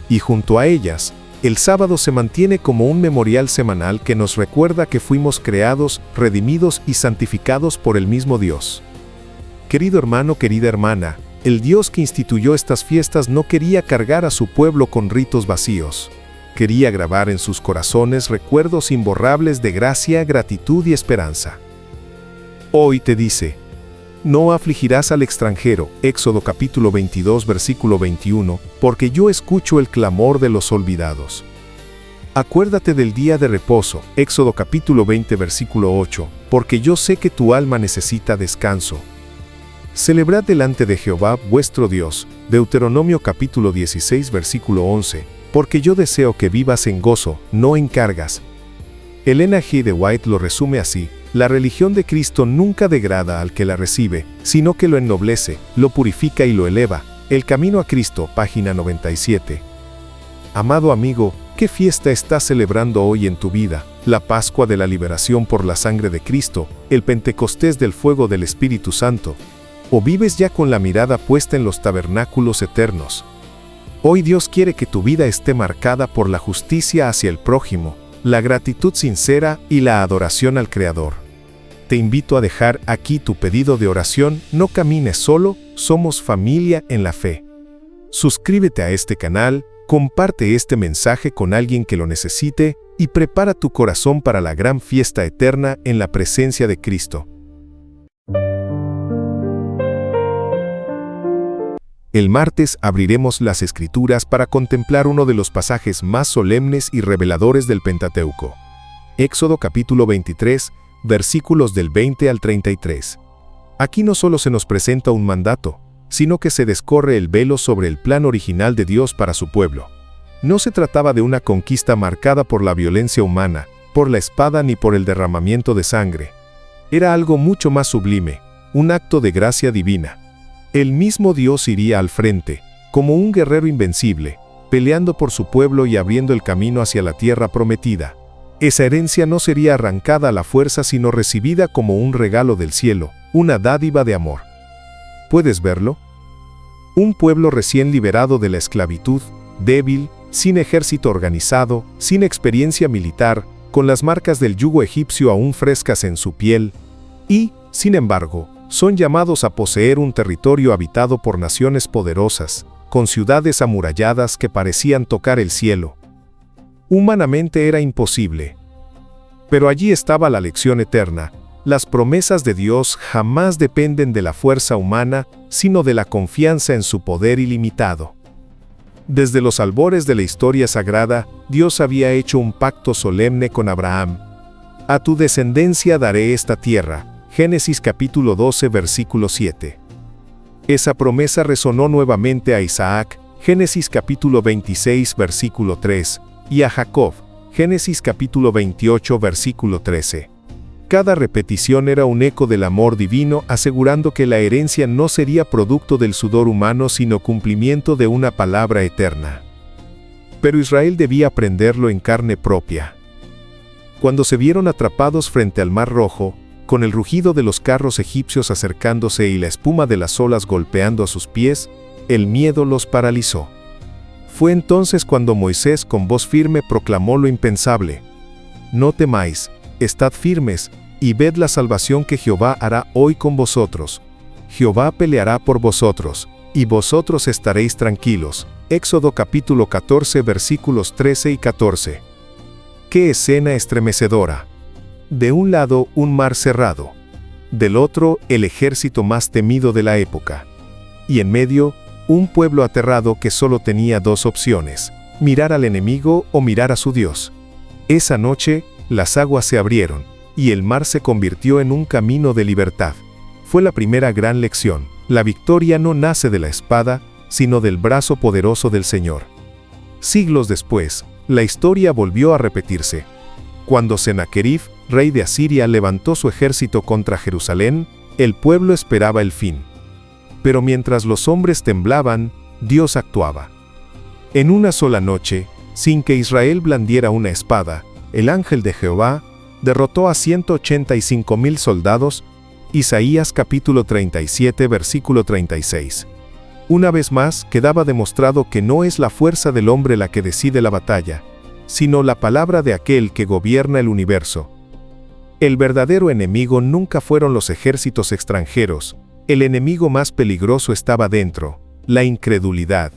Y junto a ellas, el sábado se mantiene como un memorial semanal que nos recuerda que fuimos creados, redimidos y santificados por el mismo Dios. Querido hermano, querida hermana, el Dios que instituyó estas fiestas no quería cargar a su pueblo con ritos vacíos. Quería grabar en sus corazones recuerdos imborrables de gracia, gratitud y esperanza. Hoy te dice: no afligirás al extranjero, Éxodo capítulo 22 versículo 21, porque yo escucho el clamor de los olvidados. Acuérdate del día de reposo, Éxodo capítulo 20 versículo 8, porque yo sé que tu alma necesita descanso. Celebrad delante de Jehová vuestro Dios, Deuteronomio capítulo 16 versículo 11, porque yo deseo que vivas en gozo, no en cargas. Elena G. de White lo resume así: la religión de Cristo nunca degrada al que la recibe, sino que lo ennoblece, lo purifica y lo eleva. El camino a Cristo, página 97. Amado amigo, ¿qué fiesta estás celebrando hoy en tu vida? ¿La Pascua de la liberación por la sangre de Cristo, el Pentecostés del fuego del Espíritu Santo? ¿O vives ya con la mirada puesta en los tabernáculos eternos? Hoy Dios quiere que tu vida esté marcada por la justicia hacia el prójimo, la gratitud sincera y la adoración al Creador. Te invito a dejar aquí tu pedido de oración. No camines solo, somos familia en la fe. Suscríbete a este canal, comparte este mensaje con alguien que lo necesite y prepara tu corazón para la gran fiesta eterna en la presencia de Cristo. El martes abriremos las Escrituras para contemplar uno de los pasajes más solemnes y reveladores del Pentateuco. Éxodo capítulo 23, versículos del 20 al 33. Aquí no solo se nos presenta un mandato, sino que se descorre el velo sobre el plan original de Dios para su pueblo. No se trataba de una conquista marcada por la violencia humana, por la espada ni por el derramamiento de sangre. Era algo mucho más sublime, un acto de gracia divina. El mismo Dios iría al frente, como un guerrero invencible, peleando por su pueblo y abriendo el camino hacia la tierra prometida. Esa herencia no sería arrancada a la fuerza, sino recibida como un regalo del cielo, una dádiva de amor. ¿Puedes verlo? Un pueblo recién liberado de la esclavitud, débil, sin ejército organizado, sin experiencia militar, con las marcas del yugo egipcio aún frescas en su piel, y, sin embargo, son llamados a poseer un territorio habitado por naciones poderosas, con ciudades amuralladas que parecían tocar el cielo. Humanamente era imposible. Pero allí estaba la lección eterna. Las promesas de Dios jamás dependen de la fuerza humana, sino de la confianza en su poder ilimitado. Desde los albores de la historia sagrada, Dios había hecho un pacto solemne con Abraham. A tu descendencia daré esta tierra. Génesis capítulo 12 versículo 7. Esa promesa resonó nuevamente a Isaac, Génesis capítulo 26 versículo 3, y a Jacob, Génesis capítulo 28 versículo 13. Cada repetición era un eco del amor divino, asegurando que la herencia no sería producto del sudor humano, sino cumplimiento de una palabra eterna. Pero Israel debía aprenderlo en carne propia. Cuando se vieron atrapados frente al Mar Rojo, con el rugido de los carros egipcios acercándose y la espuma de las olas golpeando a sus pies, el miedo los paralizó. Fue entonces cuando Moisés con voz firme proclamó lo impensable: no temáis, estad firmes, y ved la salvación que Jehová hará hoy con vosotros. Jehová peleará por vosotros, y vosotros estaréis tranquilos. Éxodo capítulo 14 versículos 13 y 14. ¡Qué escena estremecedora! De un lado, un mar cerrado. Del otro, el ejército más temido de la época. Y en medio, un pueblo aterrado que solo tenía dos opciones: mirar al enemigo o mirar a su Dios. Esa noche, las aguas se abrieron, y el mar se convirtió en un camino de libertad. Fue la primera gran lección: la victoria no nace de la espada, sino del brazo poderoso del Señor. Siglos después, la historia volvió a repetirse. Cuando Sennacherib, rey de Asiria, levantó su ejército contra Jerusalén, el pueblo esperaba el fin. Pero mientras los hombres temblaban, Dios actuaba. En una sola noche, sin que Israel blandiera una espada, el ángel de Jehová derrotó a 185,000 soldados, Isaías capítulo 37 versículo 36. Una vez más, quedaba demostrado que no es la fuerza del hombre la que decide la batalla, sino la palabra de aquel que gobierna el universo. El verdadero enemigo nunca fueron los ejércitos extranjeros, el enemigo más peligroso estaba dentro, la incredulidad.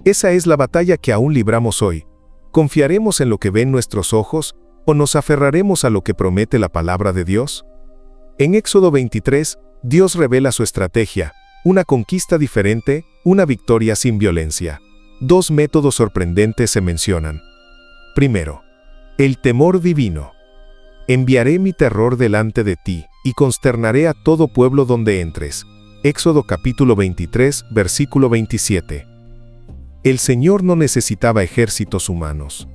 Esa es la batalla que aún libramos hoy. ¿Confiaremos en lo que ven nuestros ojos o nos aferraremos a lo que promete la palabra de Dios? En Éxodo 23, Dios revela su estrategia, una conquista diferente, una victoria sin violencia. Dos métodos sorprendentes se mencionan. Primero, el temor divino. Enviaré mi terror delante de ti, y consternaré a todo pueblo donde entres. Éxodo capítulo 23, versículo 27. El Señor no necesitaba ejércitos humanos.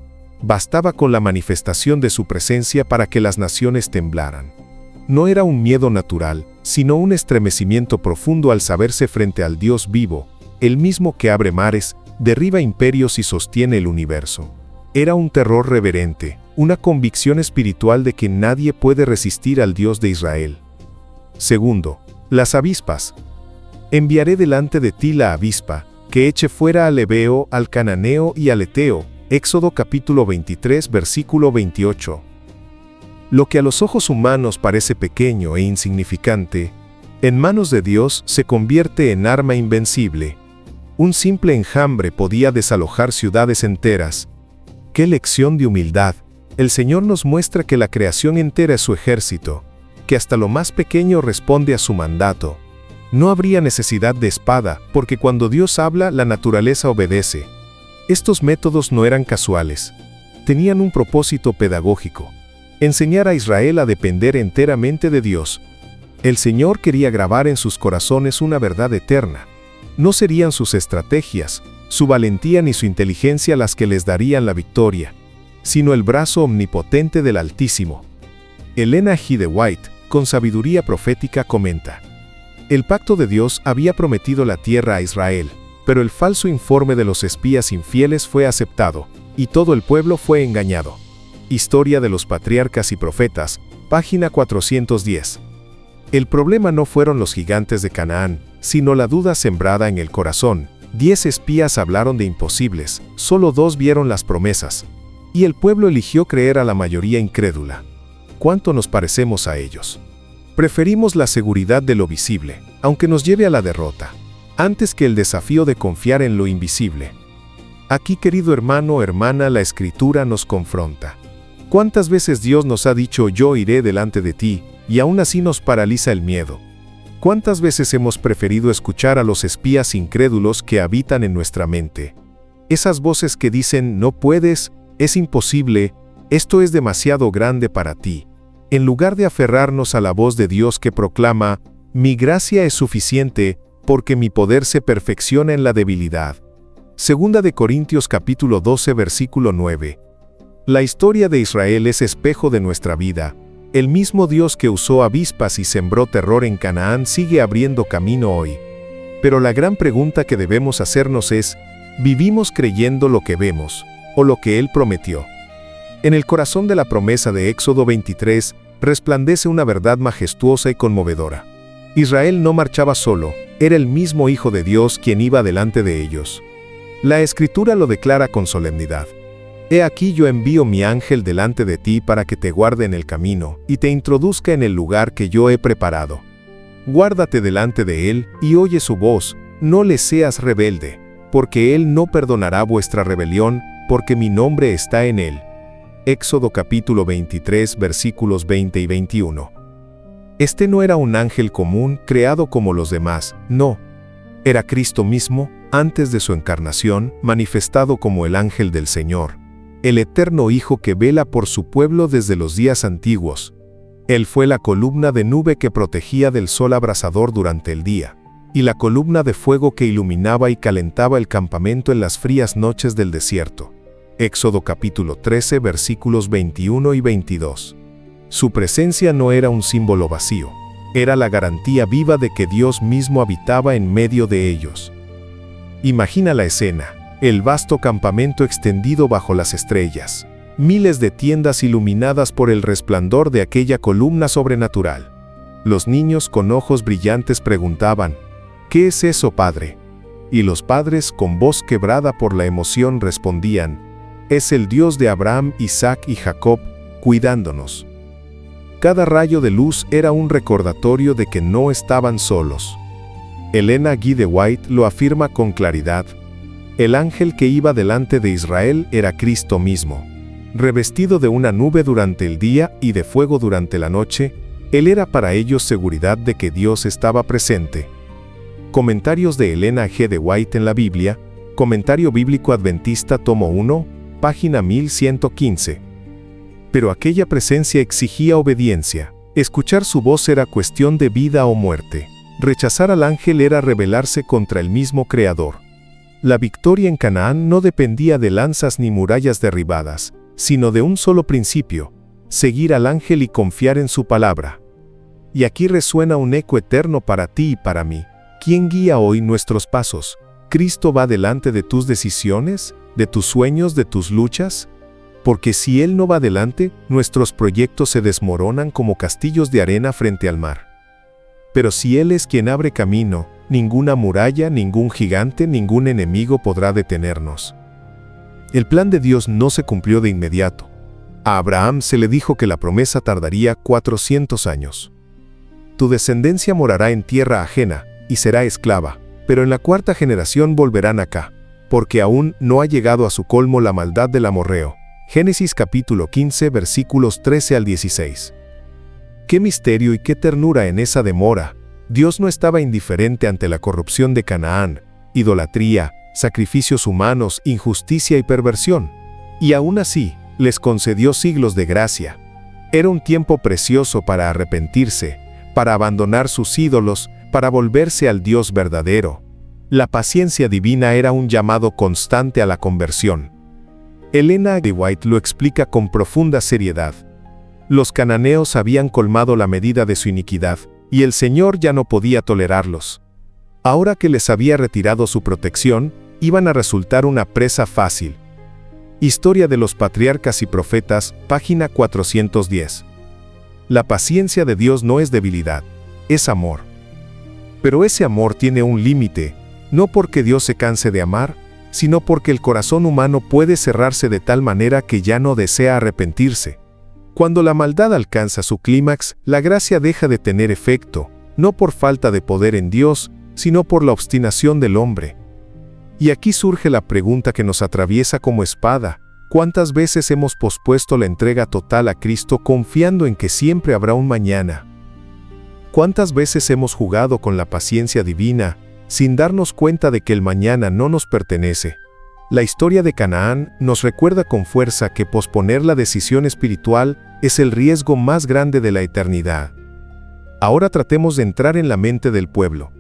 Bastaba con la manifestación de su presencia para que las naciones temblaran. No era un miedo natural, sino un estremecimiento profundo al saberse frente al Dios vivo, el mismo que abre mares, derriba imperios y sostiene el universo. Era un terror reverente, una convicción espiritual de que nadie puede resistir al Dios de Israel. Segundo, las avispas. Enviaré delante de ti la avispa, que eche fuera al Ebeo, al Cananeo y al Eteo. Éxodo capítulo 23, versículo 28. Lo que a los ojos humanos parece pequeño e insignificante, en manos de Dios se convierte en arma invencible. Un simple enjambre podía desalojar ciudades enteras. ¡Qué lección de humildad! El Señor nos muestra que la creación entera es su ejército, que hasta lo más pequeño responde a su mandato. No habría necesidad de espada, porque cuando Dios habla, la naturaleza obedece. Estos métodos no eran casuales. Tenían un propósito pedagógico: enseñar a Israel a depender enteramente de Dios. El Señor quería grabar en sus corazones una verdad eterna. No serían sus estrategias, su valentía ni su inteligencia las que les darían la victoria, sino el brazo omnipotente del Altísimo. Elena G. de White, con sabiduría profética, comenta: el pacto de Dios había prometido la tierra a Israel, pero el falso informe de los espías infieles fue aceptado, y todo el pueblo fue engañado. Historia de los Patriarcas y Profetas, página 410. El problema no fueron los gigantes de Canaán, sino la duda sembrada en el corazón. 10 espías hablaron de imposibles, solo 2 vieron las promesas. Y el pueblo eligió creer a la mayoría incrédula. ¿Cuánto nos parecemos a ellos? Preferimos la seguridad de lo visible, aunque nos lleve a la derrota, antes que el desafío de confiar en lo invisible. Aquí, querido hermano o hermana, la Escritura nos confronta. ¿Cuántas veces Dios nos ha dicho yo iré delante de ti, y aún así nos paraliza el miedo? ¿Cuántas veces hemos preferido escuchar a los espías incrédulos que habitan en nuestra mente? Esas voces que dicen no puedes, es imposible, esto es demasiado grande para ti, en lugar de aferrarnos a la voz de Dios que proclama, mi gracia es suficiente, porque mi poder se perfecciona en la debilidad. Segunda de Corintios capítulo 12 versículo 9. La historia de Israel es espejo de nuestra vida. El mismo Dios que usó avispas y sembró terror en Canaán sigue abriendo camino hoy. Pero la gran pregunta que debemos hacernos es, ¿vivimos creyendo lo que vemos, o lo que Él prometió? En el corazón de la promesa de Éxodo 23, resplandece una verdad majestuosa y conmovedora. Israel no marchaba solo, era el mismo Hijo de Dios quien iba delante de ellos. La Escritura lo declara con solemnidad. He aquí yo envío mi ángel delante de ti para que te guarde en el camino, y te introduzca en el lugar que yo he preparado. Guárdate delante de él, y oye su voz, no le seas rebelde, porque él no perdonará vuestra rebelión, porque mi nombre está en él. Éxodo capítulo 23 versículos 20 y 21. Este no era un ángel común, creado como los demás, no. Era Cristo mismo, antes de su encarnación, manifestado como el ángel del Señor, el eterno Hijo que vela por su pueblo desde los días antiguos. Él fue la columna de nube que protegía del sol abrasador durante el día, y la columna de fuego que iluminaba y calentaba el campamento en las frías noches del desierto. Éxodo capítulo 13 versículos 21 y 22. Su presencia no era un símbolo vacío, era la garantía viva de que Dios mismo habitaba en medio de ellos. Imagina la escena. El vasto campamento extendido bajo las estrellas, miles de tiendas iluminadas por el resplandor de aquella columna sobrenatural. Los niños con ojos brillantes preguntaban, ¿qué es eso, padre? Y los padres, con voz quebrada por la emoción, respondían, es el Dios de Abraham, Isaac y Jacob, cuidándonos. Cada rayo de luz era un recordatorio de que no estaban solos. Elena G. de White lo afirma con claridad. El ángel que iba delante de Israel era Cristo mismo. Revestido de una nube durante el día y de fuego durante la noche, él era para ellos seguridad de que Dios estaba presente. Comentarios de Elena G. de White en la Biblia, Comentario Bíblico Adventista tomo 1, página 1115. Pero aquella presencia exigía obediencia. Escuchar su voz era cuestión de vida o muerte. Rechazar al ángel era rebelarse contra el mismo Creador. La victoria en Canaán no dependía de lanzas ni murallas derribadas, sino de un solo principio: seguir al ángel y confiar en su palabra. Y aquí resuena un eco eterno para ti y para mí. ¿Quién guía hoy nuestros pasos? ¿Cristo va delante de tus decisiones, de tus sueños, de tus luchas? Porque si Él no va delante, nuestros proyectos se desmoronan como castillos de arena frente al mar. Pero si Él es quien abre camino, ninguna muralla, ningún gigante, ningún enemigo podrá detenernos. El plan de Dios no se cumplió de inmediato. A Abraham se le dijo que la promesa tardaría 400 años. Tu descendencia morará en tierra ajena y será esclava, pero en la cuarta generación volverán acá, porque aún no ha llegado a su colmo la maldad del amorreo. Génesis capítulo 15 versículos 13 al 16. Qué misterio y qué ternura en esa demora. Dios no estaba indiferente ante la corrupción de Canaán, idolatría, sacrificios humanos, injusticia y perversión. Y aún así, les concedió siglos de gracia. Era un tiempo precioso para arrepentirse, para abandonar sus ídolos, para volverse al Dios verdadero. La paciencia divina era un llamado constante a la conversión. Elena de White lo explica con profunda seriedad. Los cananeos habían colmado la medida de su iniquidad, y el Señor ya no podía tolerarlos. Ahora que les había retirado su protección, iban a resultar una presa fácil. Historia de los Patriarcas y Profetas, página 410. La paciencia de Dios no es debilidad, es amor. Pero ese amor tiene un límite, no porque Dios se canse de amar, sino porque el corazón humano puede cerrarse de tal manera que ya no desea arrepentirse. Cuando la maldad alcanza su clímax, la gracia deja de tener efecto, no por falta de poder en Dios, sino por la obstinación del hombre. Y aquí surge la pregunta que nos atraviesa como espada: ¿cuántas veces hemos pospuesto la entrega total a Cristo confiando en que siempre habrá un mañana? ¿Cuántas veces hemos jugado con la paciencia divina, sin darnos cuenta de que el mañana no nos pertenece? La historia de Canaán nos recuerda con fuerza que posponer la decisión espiritual es el riesgo más grande de la eternidad. Ahora tratemos de entrar en la mente del pueblo.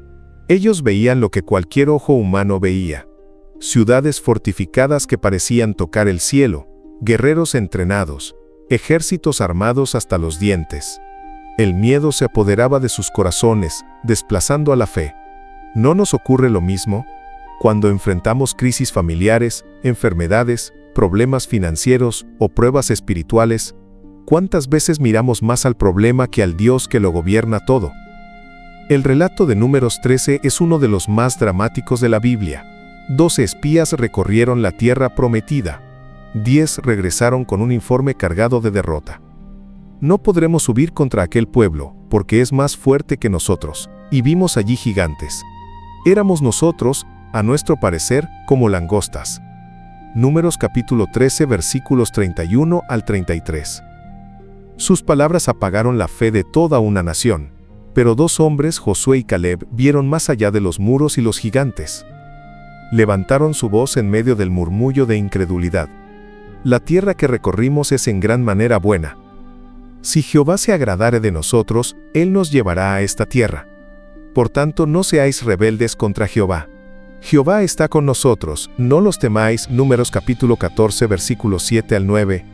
Ellos veían lo que cualquier ojo humano veía: ciudades fortificadas que parecían tocar el cielo, guerreros entrenados, ejércitos armados hasta los dientes. El miedo se apoderaba de sus corazones, desplazando a la fe. ¿No nos ocurre lo mismo? Cuando enfrentamos crisis familiares, enfermedades, problemas financieros o pruebas espirituales, ¿cuántas veces miramos más al problema que al Dios que lo gobierna todo? El relato de Números 13 es uno de los más dramáticos de la Biblia. 12 espías recorrieron la tierra prometida. 10 regresaron con un informe cargado de derrota. No podremos subir contra aquel pueblo, porque es más fuerte que nosotros, y vimos allí gigantes. Éramos nosotros, a nuestro parecer, como langostas. Números capítulo 13 versículos 31 al 33. Sus palabras apagaron la fe de toda una nación, pero 2 hombres, Josué y Caleb, vieron más allá de los muros y los gigantes. Levantaron su voz en medio del murmullo de incredulidad. La tierra que recorrimos es en gran manera buena. Si Jehová se agradare de nosotros, Él nos llevará a esta tierra. Por tanto, no seáis rebeldes contra Jehová. Jehová está con nosotros, no los temáis. Números capítulo 14 versículos 7 al 9.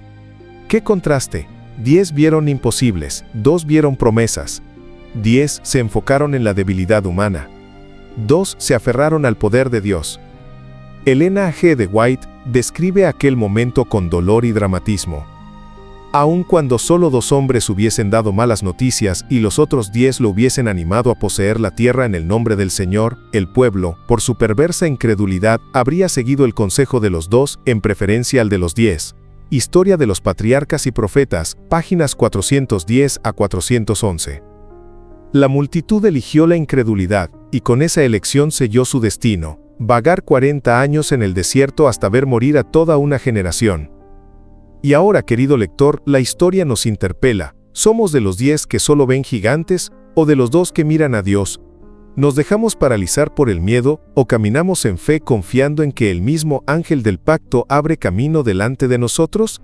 ¡Qué contraste! 10 vieron imposibles, 2 vieron promesas. 10 se enfocaron en la debilidad humana. 2 se aferraron al poder de Dios. Elena G. de White describe aquel momento con dolor y dramatismo. Aun cuando solo 2 hombres hubiesen dado malas noticias y los otros 10 lo hubiesen animado a poseer la tierra en el nombre del Señor, el pueblo, por su perversa incredulidad, habría seguido el consejo de los 2 en preferencia al de los 10. Historia de los Patriarcas y Profetas, páginas 410 a 411. La multitud eligió la incredulidad, y con esa elección selló su destino, vagar 40 años en el desierto hasta ver morir a toda una generación. Y ahora, querido lector, la historia nos interpela. ¿Somos de los 10 que solo ven gigantes, o de los 2 que miran a Dios? ¿Nos dejamos paralizar por el miedo, o caminamos en fe confiando en que el mismo ángel del pacto abre camino delante de nosotros?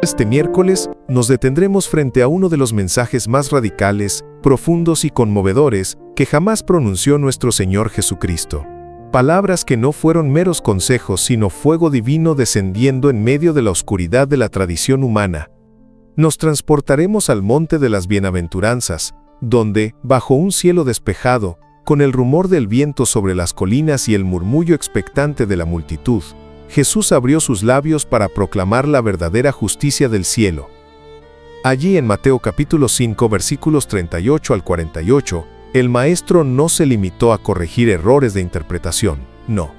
Este miércoles, nos detendremos frente a uno de los mensajes más radicales, profundos y conmovedores que jamás pronunció nuestro Señor Jesucristo. Palabras que no fueron meros consejos, sino fuego divino descendiendo en medio de la oscuridad de la tradición humana. Nos transportaremos al monte de las bienaventuranzas, donde, bajo un cielo despejado, con el rumor del viento sobre las colinas y el murmullo expectante de la multitud, Jesús abrió sus labios para proclamar la verdadera justicia del cielo. Allí en Mateo capítulo 5 versículos 38 al 48, el Maestro no se limitó a corregir errores de interpretación, no.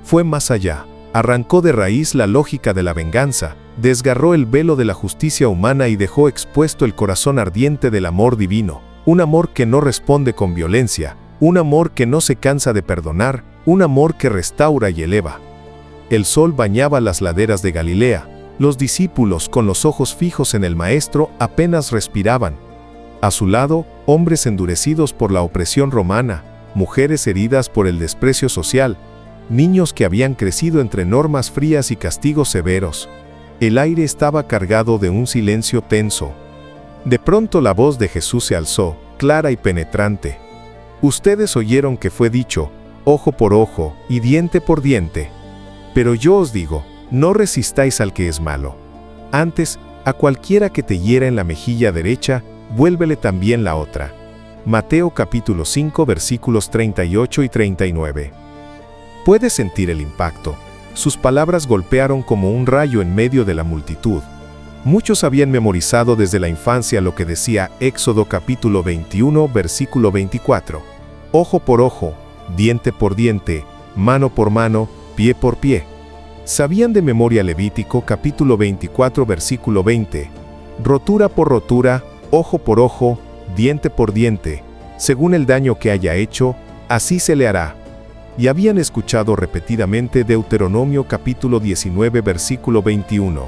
Fue más allá, arrancó de raíz la lógica de la venganza, desgarró el velo de la justicia humana y dejó expuesto el corazón ardiente del amor divino, un amor que no responde con violencia, un amor que no se cansa de perdonar, un amor que restaura y eleva. El sol bañaba las laderas de Galilea, los discípulos, con los ojos fijos en el Maestro, apenas respiraban. A su lado, hombres endurecidos por la opresión romana, mujeres heridas por el desprecio social, niños que habían crecido entre normas frías y castigos severos. El aire estaba cargado de un silencio tenso. De pronto la voz de Jesús se alzó, clara y penetrante. Ustedes oyeron que fue dicho, ojo por ojo y diente por diente. Pero yo os digo, no resistáis al que es malo. Antes, a cualquiera que te hiera en la mejilla derecha, vuélvele también la otra. Mateo capítulo 5 versículos 38 y 39. Puedes sentir el impacto. Sus palabras golpearon como un rayo en medio de la multitud. Muchos habían memorizado desde la infancia lo que decía Éxodo capítulo 21 versículo 24. Ojo por ojo, diente por diente, mano por mano, pie por pie. Sabían de memoria Levítico capítulo 24 versículo 20. Rotura por rotura, ojo por ojo, diente por diente, según el daño que haya hecho, así se le hará. Y habían escuchado repetidamente Deuteronomio capítulo 19 versículo 21.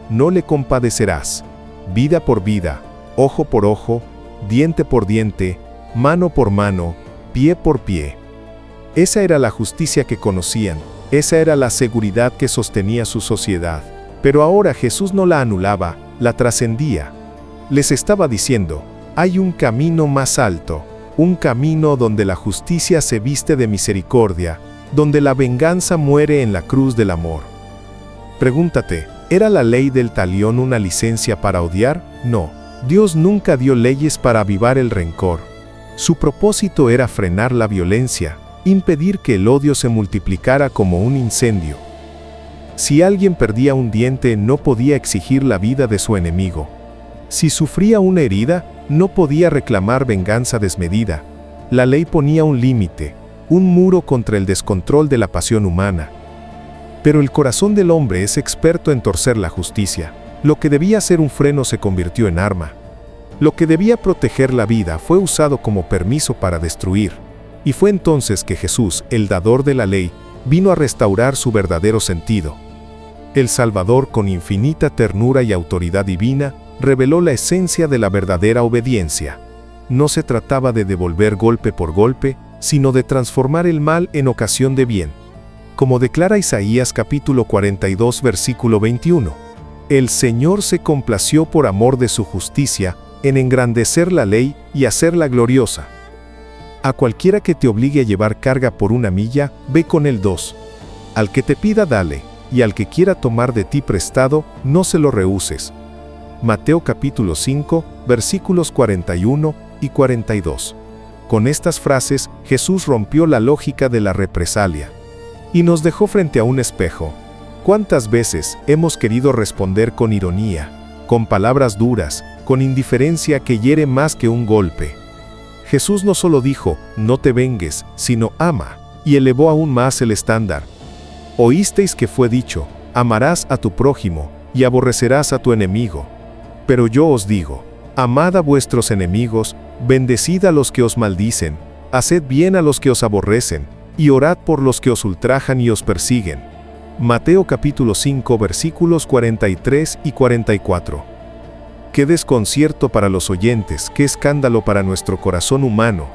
No le compadecerás, vida por vida, ojo por ojo, diente por diente, mano por mano, pie por pie. Esa era la justicia que conocían, esa era la seguridad que sostenía su sociedad. Pero ahora Jesús no la anulaba, la trascendía. Les estaba diciendo, hay un camino más alto, un camino donde la justicia se viste de misericordia, donde la venganza muere en la cruz del amor. Pregúntate, ¿era la ley del talión una licencia para odiar? No, Dios nunca dio leyes para avivar el rencor. Su propósito era frenar la violencia, impedir que el odio se multiplicara como un incendio. Si alguien perdía un diente, no podía exigir la vida de su enemigo. Si sufría una herida, no podía reclamar venganza desmedida. La ley ponía un límite, un muro contra el descontrol de la pasión humana. Pero el corazón del hombre es experto en torcer la justicia. Lo que debía ser un freno se convirtió en arma. Lo que debía proteger la vida fue usado como permiso para destruir. Y fue entonces que Jesús, el dador de la ley, vino a restaurar su verdadero sentido. El Salvador, con infinita ternura y autoridad divina, reveló la esencia de la verdadera obediencia. No se trataba de devolver golpe por golpe, sino de transformar el mal en ocasión de bien. Como declara Isaías capítulo 42 versículo 21, el Señor se complació por amor de su justicia en engrandecer la ley y hacerla gloriosa. A cualquiera que te obligue a llevar carga por 1 milla, ve con él 2. Al que te pida, dale, y al que quiera tomar de ti prestado, no se lo rehuses. Mateo capítulo 5, versículos 41 y 42. Con estas frases, Jesús rompió la lógica de la represalia y nos dejó frente a un espejo. ¿Cuántas veces hemos querido responder con ironía, con palabras duras, con indiferencia que hiere más que un golpe? Jesús no solo dijo, no te vengues, sino ama, y elevó aún más el estándar. Oísteis que fue dicho, amarás a tu prójimo, y aborrecerás a tu enemigo. Pero yo os digo, amad a vuestros enemigos, bendecid a los que os maldicen, haced bien a los que os aborrecen, y orad por los que os ultrajan y os persiguen. Mateo capítulo 5 versículos 43 y 44. Qué desconcierto para los oyentes, qué escándalo para nuestro corazón humano.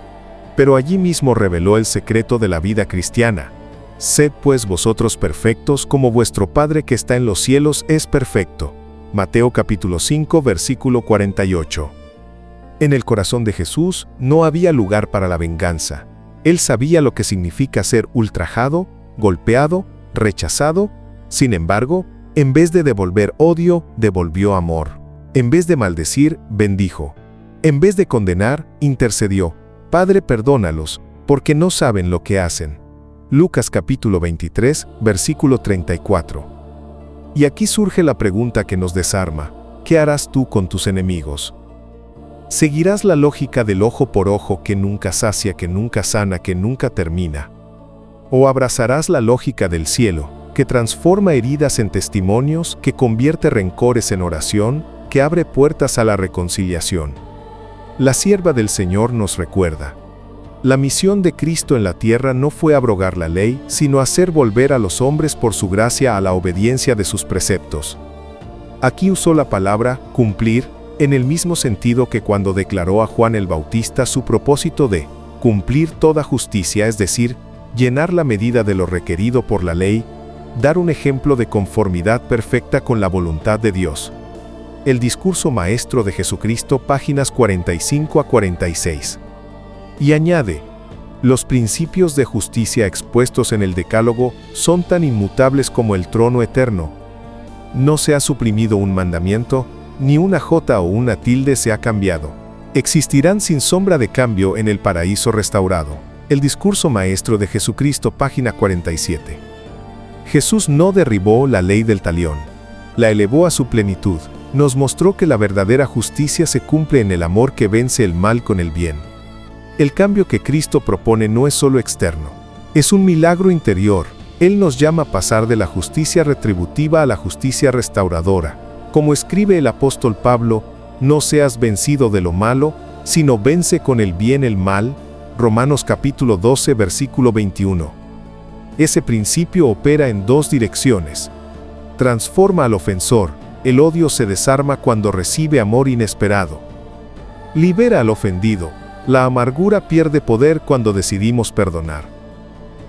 Pero allí mismo reveló el secreto de la vida cristiana. Sed pues vosotros perfectos como vuestro Padre que está en los cielos es perfecto. Mateo capítulo 5 versículo 48. En el corazón de Jesús no había lugar para la venganza. Él sabía lo que significa ser ultrajado, golpeado, rechazado. Sin embargo, en vez de devolver odio, devolvió amor. En vez de maldecir, bendijo. En vez de condenar, intercedió. Padre, perdónalos, porque no saben lo que hacen. Lucas capítulo 23, versículo 34. Y aquí surge la pregunta que nos desarma. ¿Qué harás tú con tus enemigos? ¿Seguirás la lógica del ojo por ojo que nunca sacia, que nunca sana, que nunca termina? ¿O abrazarás la lógica del cielo, que transforma heridas en testimonios, que convierte rencores en oración, que abre puertas a la reconciliación? La sierva del Señor nos recuerda. La misión de Cristo en la tierra no fue abrogar la ley, sino hacer volver a los hombres por su gracia a la obediencia de sus preceptos. Aquí usó la palabra cumplir, en el mismo sentido que cuando declaró a Juan el Bautista su propósito de cumplir toda justicia, es decir, llenar la medida de lo requerido por la ley, dar un ejemplo de conformidad perfecta con la voluntad de Dios. El discurso maestro de Jesucristo, páginas 45 a 46. Y añade, los principios de justicia expuestos en el Decálogo son tan inmutables como el trono eterno. No se ha suprimido un mandamiento, ni una jota o una tilde se ha cambiado. Existirán sin sombra de cambio en el paraíso restaurado. El discurso maestro de Jesucristo, página 47. Jesús no derribó la ley del talión, la elevó a su plenitud, nos mostró que la verdadera justicia se cumple en el amor que vence el mal con el bien. El cambio que Cristo propone no es solo externo, es un milagro interior. Él nos llama a pasar de la justicia retributiva a la justicia restauradora. Como escribe el apóstol Pablo, no seas vencido de lo malo, sino vence con el bien el mal. Romanos capítulo 12 versículo 21. Ese principio opera en dos direcciones. Transforma al ofensor, el odio se desarma cuando recibe amor inesperado. Libera al ofendido, la amargura pierde poder cuando decidimos perdonar.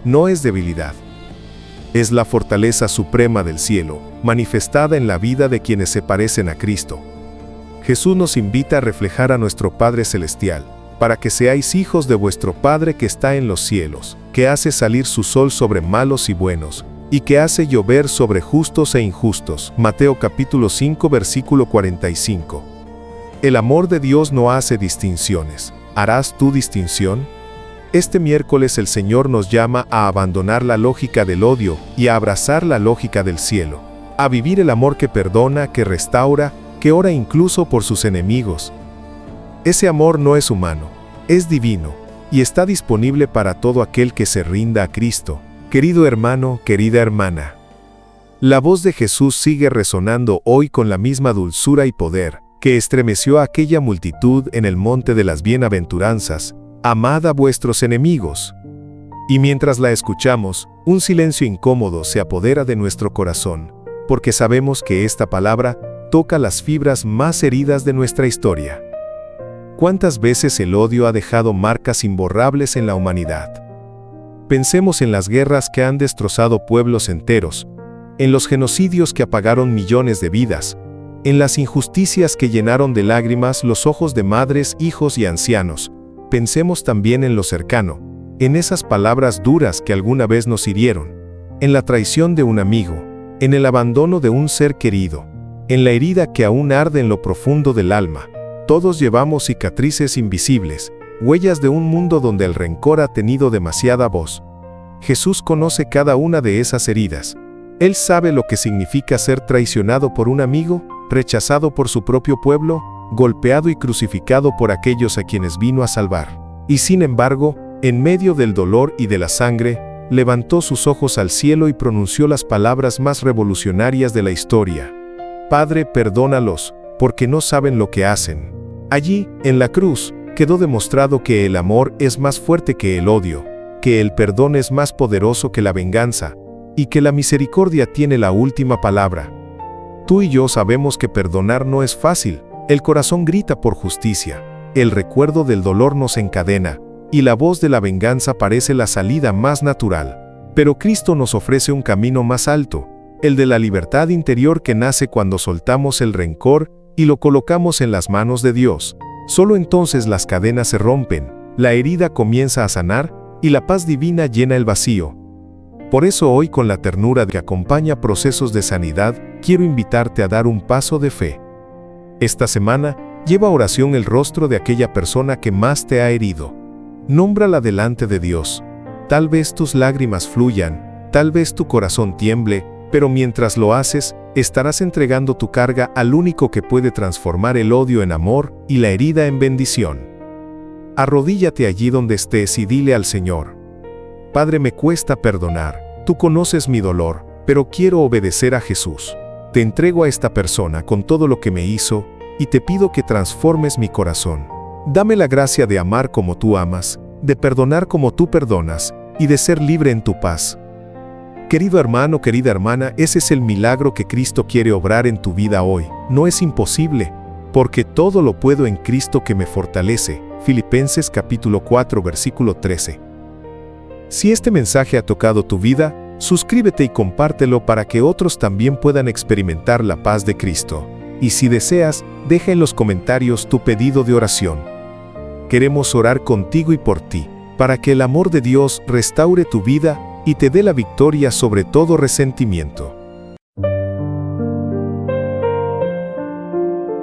No es debilidad. Es la fortaleza suprema del cielo, manifestada en la vida de quienes se parecen a Cristo. Jesús nos invita a reflejar a nuestro Padre Celestial, para que seáis hijos de vuestro Padre que está en los cielos, que hace salir su sol sobre malos y buenos, y que hace llover sobre justos e injustos. Mateo capítulo 5 versículo 45. El amor de Dios no hace distinciones. ¿Harás tú distinción? Este miércoles el Señor nos llama a abandonar la lógica del odio y a abrazar la lógica del cielo, a vivir el amor que perdona, que restaura, que ora incluso por sus enemigos. Ese amor no es humano, es divino, y está disponible para todo aquel que se rinda a Cristo. Querido hermano, querida hermana, la voz de Jesús sigue resonando hoy con la misma dulzura y poder que estremeció a aquella multitud en el monte de las bienaventuranzas. Amad a vuestros enemigos. Y mientras la escuchamos, un silencio incómodo se apodera de nuestro corazón, porque sabemos que esta palabra toca las fibras más heridas de nuestra historia. ¿Cuántas veces el odio ha dejado marcas imborrables en la humanidad? Pensemos en las guerras que han destrozado pueblos enteros, en los genocidios que apagaron millones de vidas, en las injusticias que llenaron de lágrimas los ojos de madres, hijos y ancianos. Pensemos también en lo cercano, en esas palabras duras que alguna vez nos hirieron, en la traición de un amigo, en el abandono de un ser querido, en la herida que aún arde en lo profundo del alma. Todos llevamos cicatrices invisibles, huellas de un mundo donde el rencor ha tenido demasiada voz. Jesús conoce cada una de esas heridas. Él sabe lo que significa ser traicionado por un amigo, rechazado por su propio pueblo, golpeado y crucificado por aquellos a quienes vino a salvar. Y sin embargo, en medio del dolor y de la sangre, levantó sus ojos al cielo y pronunció las palabras más revolucionarias de la historia. Padre, perdónalos, porque no saben lo que hacen. Allí, en la cruz, quedó demostrado que el amor es más fuerte que el odio, que el perdón es más poderoso que la venganza, y que la misericordia tiene la última palabra. Tú y yo sabemos que perdonar no es fácil, el corazón grita por justicia, el recuerdo del dolor nos encadena, y la voz de la venganza parece la salida más natural. Pero Cristo nos ofrece un camino más alto, el de la libertad interior que nace cuando soltamos el rencor y lo colocamos en las manos de Dios. Solo entonces las cadenas se rompen, la herida comienza a sanar y la paz divina llena el vacío. Por eso hoy, con la ternura que acompaña procesos de sanidad, quiero invitarte a dar un paso de fe. Esta semana, lleva a oración el rostro de aquella persona que más te ha herido. Nómbrala delante de Dios. Tal vez tus lágrimas fluyan, tal vez tu corazón tiemble, pero mientras lo haces, estarás entregando tu carga al único que puede transformar el odio en amor y la herida en bendición. Arrodíllate allí donde estés y dile al Señor: Padre, me cuesta perdonar, tú conoces mi dolor, pero quiero obedecer a Jesús. Te entrego a esta persona con todo lo que me hizo, y te pido que transformes mi corazón. Dame la gracia de amar como tú amas, de perdonar como tú perdonas, y de ser libre en tu paz. Querido hermano, querida hermana, ese es el milagro que Cristo quiere obrar en tu vida hoy. No es imposible, porque todo lo puedo en Cristo que me fortalece. Filipenses capítulo 4, versículo 13. Si este mensaje ha tocado tu vida, suscríbete y compártelo para que otros también puedan experimentar la paz de Cristo. Y si deseas, deja en los comentarios tu pedido de oración. Queremos orar contigo y por ti, para que el amor de Dios restaure tu vida y te dé la victoria sobre todo resentimiento.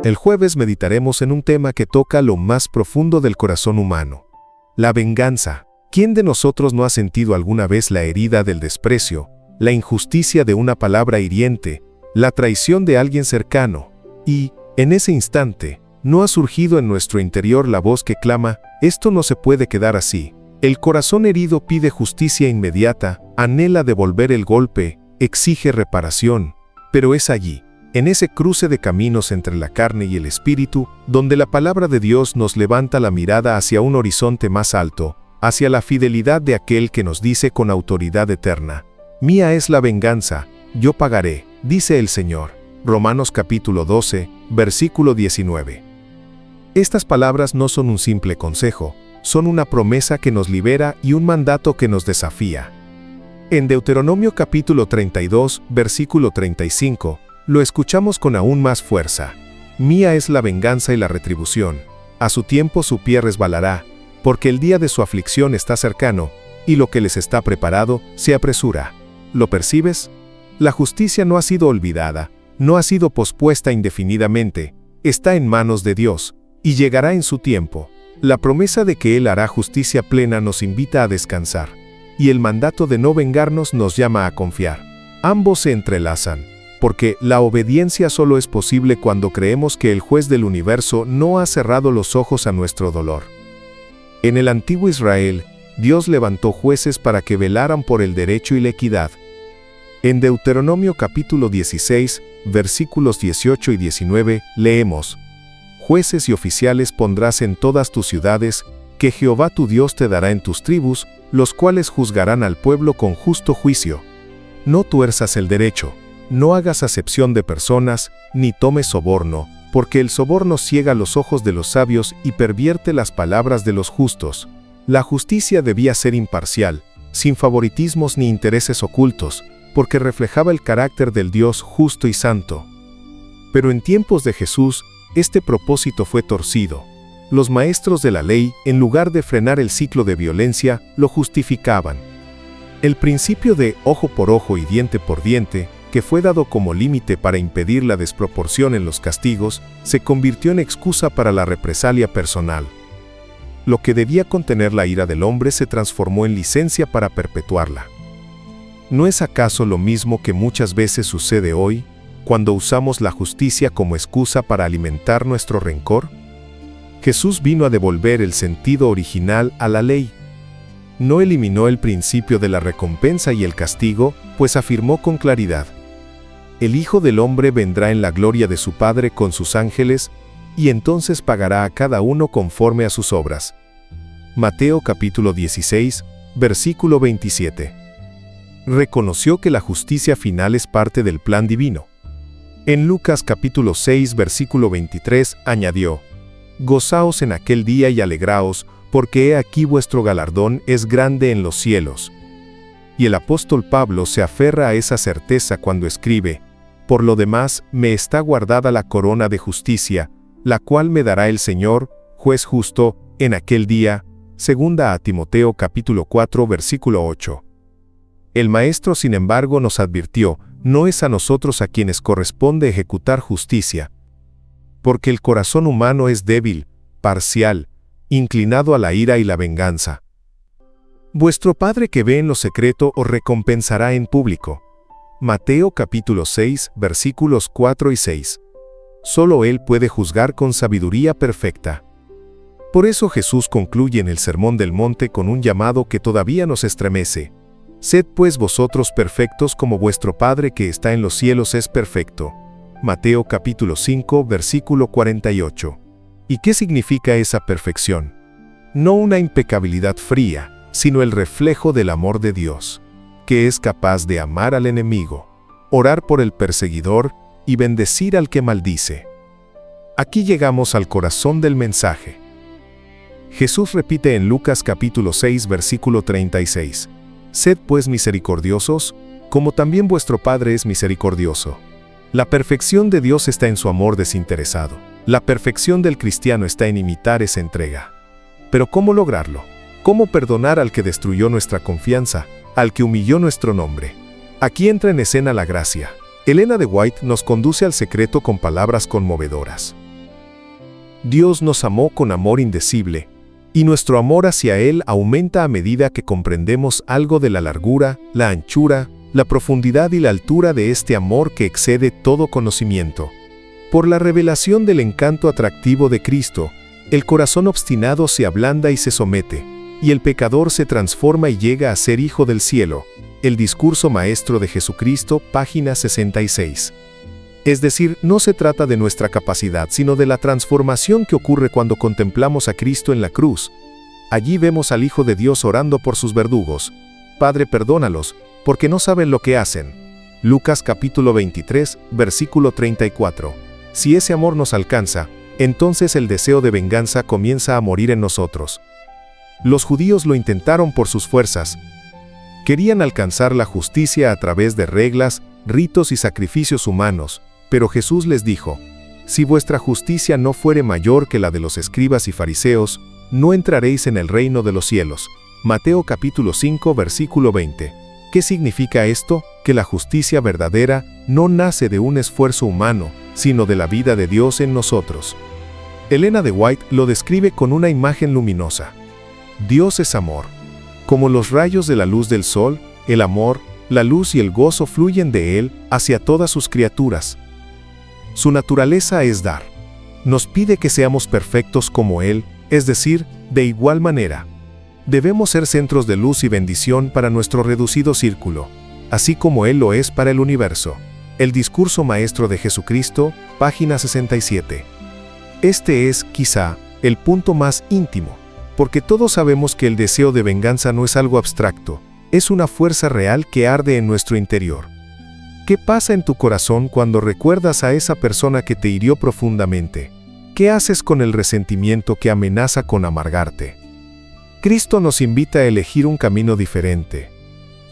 El jueves meditaremos en un tema que toca lo más profundo del corazón humano: la venganza. ¿Quién de nosotros no ha sentido alguna vez la herida del desprecio, la injusticia de una palabra hiriente, la traición de alguien cercano? Y, en ese instante, ¿no ha surgido en nuestro interior la voz que clama: esto no se puede quedar así? El corazón herido pide justicia inmediata, anhela devolver el golpe, exige reparación, pero es allí, en ese cruce de caminos entre la carne y el espíritu, donde la palabra de Dios nos levanta la mirada hacia un horizonte más alto, hacia la fidelidad de aquel que nos dice con autoridad eterna: mía es la venganza, yo pagaré, dice el Señor. Romanos capítulo 12, versículo 19. Estas palabras no son un simple consejo, son una promesa que nos libera y un mandato que nos desafía. En Deuteronomio capítulo 32, versículo 35, lo escuchamos con aún más fuerza: mía es la venganza y la retribución, a su tiempo su pie resbalará, porque el día de su aflicción está cercano, y lo que les está preparado se apresura. ¿Lo percibes? La justicia no ha sido olvidada, no ha sido pospuesta indefinidamente, está en manos de Dios, y llegará en su tiempo. La promesa de que Él hará justicia plena nos invita a descansar, y el mandato de no vengarnos nos llama a confiar. Ambos se entrelazan, porque la obediencia solo es posible cuando creemos que el juez del universo no ha cerrado los ojos a nuestro dolor. En el antiguo Israel, Dios levantó jueces para que velaran por el derecho y la equidad. En Deuteronomio capítulo 16, versículos 18 y 19, leemos: jueces y oficiales pondrás en todas tus ciudades, que Jehová tu Dios te dará en tus tribus, los cuales juzgarán al pueblo con justo juicio. No tuerzas el derecho, no hagas acepción de personas, ni tomes soborno, porque el soborno ciega los ojos de los sabios y pervierte las palabras de los justos. La justicia debía ser imparcial, sin favoritismos ni intereses ocultos, porque reflejaba el carácter del Dios justo y santo. Pero en tiempos de Jesús, este propósito fue torcido. Los maestros de la ley, en lugar de frenar el ciclo de violencia, lo justificaban. El principio de ojo por ojo y diente por diente, que fue dado como límite para impedir la desproporción en los castigos, se convirtió en excusa para la represalia personal. Lo que debía contener la ira del hombre se transformó en licencia para perpetuarla. ¿No es acaso lo mismo que muchas veces sucede hoy, cuando usamos la justicia como excusa para alimentar nuestro rencor? Jesús vino a devolver el sentido original a la ley. No eliminó el principio de la recompensa y el castigo, pues afirmó con claridad: el Hijo del Hombre vendrá en la gloria de su Padre con sus ángeles, y entonces pagará a cada uno conforme a sus obras. Mateo capítulo 16, versículo 27. Reconoció que la justicia final es parte del plan divino. En Lucas capítulo 6, versículo 23, añadió: Gozaos en aquel día y alegraos, porque he aquí vuestro galardón es grande en los cielos. Y el apóstol Pablo se aferra a esa certeza cuando escribe: Por lo demás, me está guardada la corona de justicia, la cual me dará el Señor, juez justo, en aquel día. Segunda a Timoteo capítulo 4, versículo 8. El Maestro, sin embargo, nos advirtió: no es a nosotros a quienes corresponde ejecutar justicia, porque el corazón humano es débil, parcial, inclinado a la ira y la venganza. Vuestro Padre que ve en lo secreto os recompensará en público. Mateo capítulo 6, versículos 4 y 6. Solo Él puede juzgar con sabiduría perfecta. Por eso Jesús concluye en el Sermón del Monte con un llamado que todavía nos estremece: Sed pues vosotros perfectos como vuestro Padre que está en los cielos es perfecto. Mateo capítulo 5, versículo 48. ¿Y qué significa esa perfección? No una impecabilidad fría, sino el reflejo del amor de Dios, que es capaz de amar al enemigo, orar por el perseguidor y bendecir al que maldice. Aquí llegamos al corazón del mensaje. Jesús repite en Lucas capítulo 6, versículo 36: Sed pues misericordiosos, como también vuestro Padre es misericordioso. La perfección de Dios está en su amor desinteresado. La perfección del cristiano está en imitar esa entrega. Pero ¿cómo lograrlo? ¿Cómo perdonar al que destruyó nuestra confianza, al que humilló nuestro nombre? Aquí entra en escena la gracia. Elena de White nos conduce al secreto con palabras conmovedoras. Dios nos amó con amor indecible, y nuestro amor hacia Él aumenta a medida que comprendemos algo de la largura, la anchura, la profundidad y la altura de este amor que excede todo conocimiento. Por la revelación del encanto atractivo de Cristo, el corazón obstinado se ablanda y se somete, y el pecador se transforma y llega a ser hijo del cielo. El discurso maestro de Jesucristo, página 66. Es decir, no se trata de nuestra capacidad, sino de la transformación que ocurre cuando contemplamos a Cristo en la cruz. Allí vemos al Hijo de Dios orando por sus verdugos: Padre, perdónalos, porque no saben lo que hacen. Lucas capítulo 23, versículo 34. Si ese amor nos alcanza, entonces el deseo de venganza comienza a morir en nosotros. Los judíos lo intentaron por sus fuerzas. Querían alcanzar la justicia a través de reglas, ritos y sacrificios humanos, pero Jesús les dijo: Si vuestra justicia no fuere mayor que la de los escribas y fariseos, no entraréis en el reino de los cielos. Mateo capítulo 5, versículo 20. ¿Qué significa esto? Que la justicia verdadera no nace de un esfuerzo humano, sino de la vida de Dios en nosotros. Elena de White lo describe con una imagen luminosa. Dios es amor. Como los rayos de la luz del sol, el amor, la luz y el gozo fluyen de Él hacia todas sus criaturas. Su naturaleza es dar. Nos pide que seamos perfectos como Él, es decir, de igual manera. Debemos ser centros de luz y bendición para nuestro reducido círculo, así como Él lo es para el universo. El discurso maestro de Jesucristo, página 67. Este es, quizá, el punto más íntimo, porque todos sabemos que el deseo de venganza no es algo abstracto, es una fuerza real que arde en nuestro interior. ¿Qué pasa en tu corazón cuando recuerdas a esa persona que te hirió profundamente? ¿Qué haces con el resentimiento que amenaza con amargarte? Cristo nos invita a elegir un camino diferente.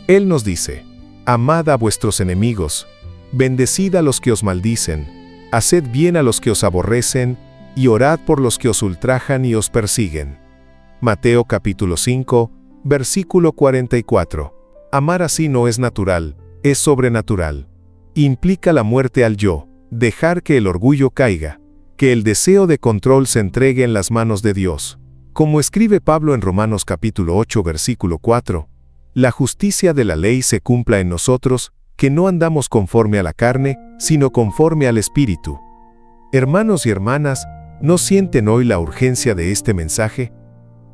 Él nos dice: Amad a vuestros enemigos, bendecid a los que os maldicen, haced bien a los que os aborrecen, y orad por los que os ultrajan y os persiguen. Mateo capítulo 5, versículo 44. Amar así no es natural, es sobrenatural. Implica la muerte al yo, dejar que el orgullo caiga, que el deseo de control se entregue en las manos de Dios. Como escribe Pablo en Romanos capítulo 8, versículo 4, la justicia de la ley se cumpla en nosotros, que no andamos conforme a la carne, sino conforme al Espíritu. Hermanos y hermanas, ¿no sienten hoy la urgencia de este mensaje?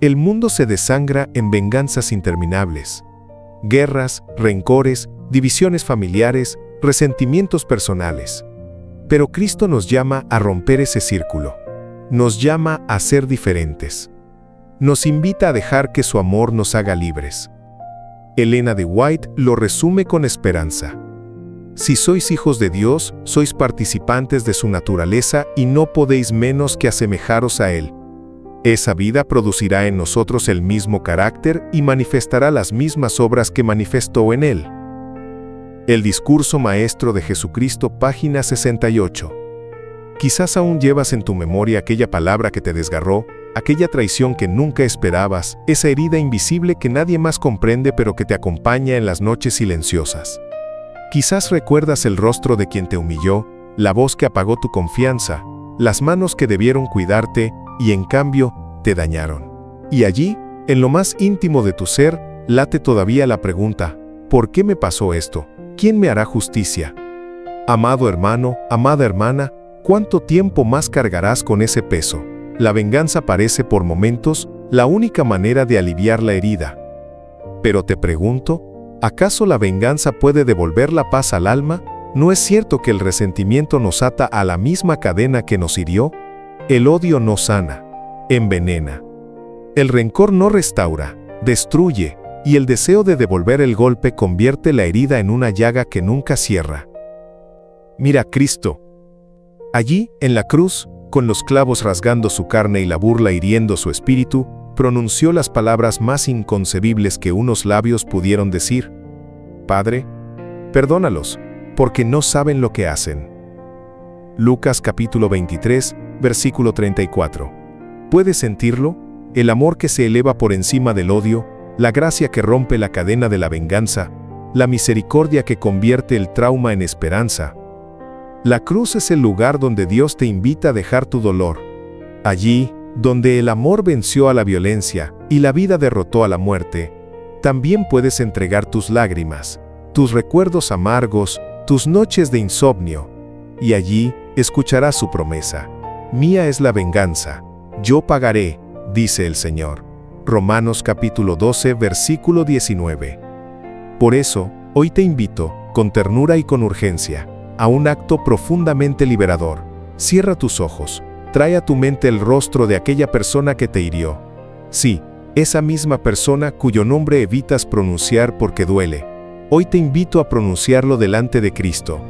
El mundo se desangra en venganzas interminables. Guerras, rencores, divisiones familiares, resentimientos personales. Pero Cristo nos llama a romper ese círculo. Nos llama a ser diferentes. Nos invita a dejar que su amor nos haga libres. Elena de White lo resume con esperanza. Si sois hijos de Dios, sois participantes de su naturaleza y no podéis menos que asemejaros a Él. Esa vida producirá en nosotros el mismo carácter y manifestará las mismas obras que manifestó en Él. El discurso maestro de Jesucristo, página 68. Quizás aún llevas en tu memoria aquella palabra que te desgarró, aquella traición que nunca esperabas, esa herida invisible que nadie más comprende pero que te acompaña en las noches silenciosas. Quizás recuerdas el rostro de quien te humilló, la voz que apagó tu confianza, las manos que debieron cuidarte y en cambio te dañaron. Y allí, en lo más íntimo de tu ser, late todavía la pregunta: ¿por qué me pasó esto? ¿Quién me hará justicia? Amado hermano, amada hermana, ¿cuánto tiempo más cargarás con ese peso? La venganza parece por momentos la única manera de aliviar la herida. Pero te pregunto, ¿acaso la venganza puede devolver la paz al alma? ¿No es cierto que el resentimiento nos ata a la misma cadena que nos hirió? El odio no sana, envenena. El rencor no restaura, destruye, y el deseo de devolver el golpe convierte la herida en una llaga que nunca cierra. Mira a Cristo. Allí, en la cruz, con los clavos rasgando su carne y la burla hiriendo su espíritu, pronunció las palabras más inconcebibles que unos labios pudieron decir: Padre, perdónalos, porque no saben lo que hacen. Lucas capítulo 23, versículo 34. ¿Puedes sentirlo? El amor que se eleva por encima del odio, la gracia que rompe la cadena de la venganza, la misericordia que convierte el trauma en esperanza. La cruz es el lugar donde Dios te invita a dejar tu dolor. Allí, donde el amor venció a la violencia y la vida derrotó a la muerte, también puedes entregar tus lágrimas, tus recuerdos amargos, tus noches de insomnio, y allí escucharás su promesa: Mía es la venganza, yo pagaré, dice el Señor. Romanos capítulo 12, versículo 19. Por eso, hoy te invito, con ternura y con urgencia, a un acto profundamente liberador. Cierra tus ojos, trae a tu mente el rostro de aquella persona que te hirió. Sí, esa misma persona cuyo nombre evitas pronunciar porque duele. Hoy te invito a pronunciarlo delante de Cristo.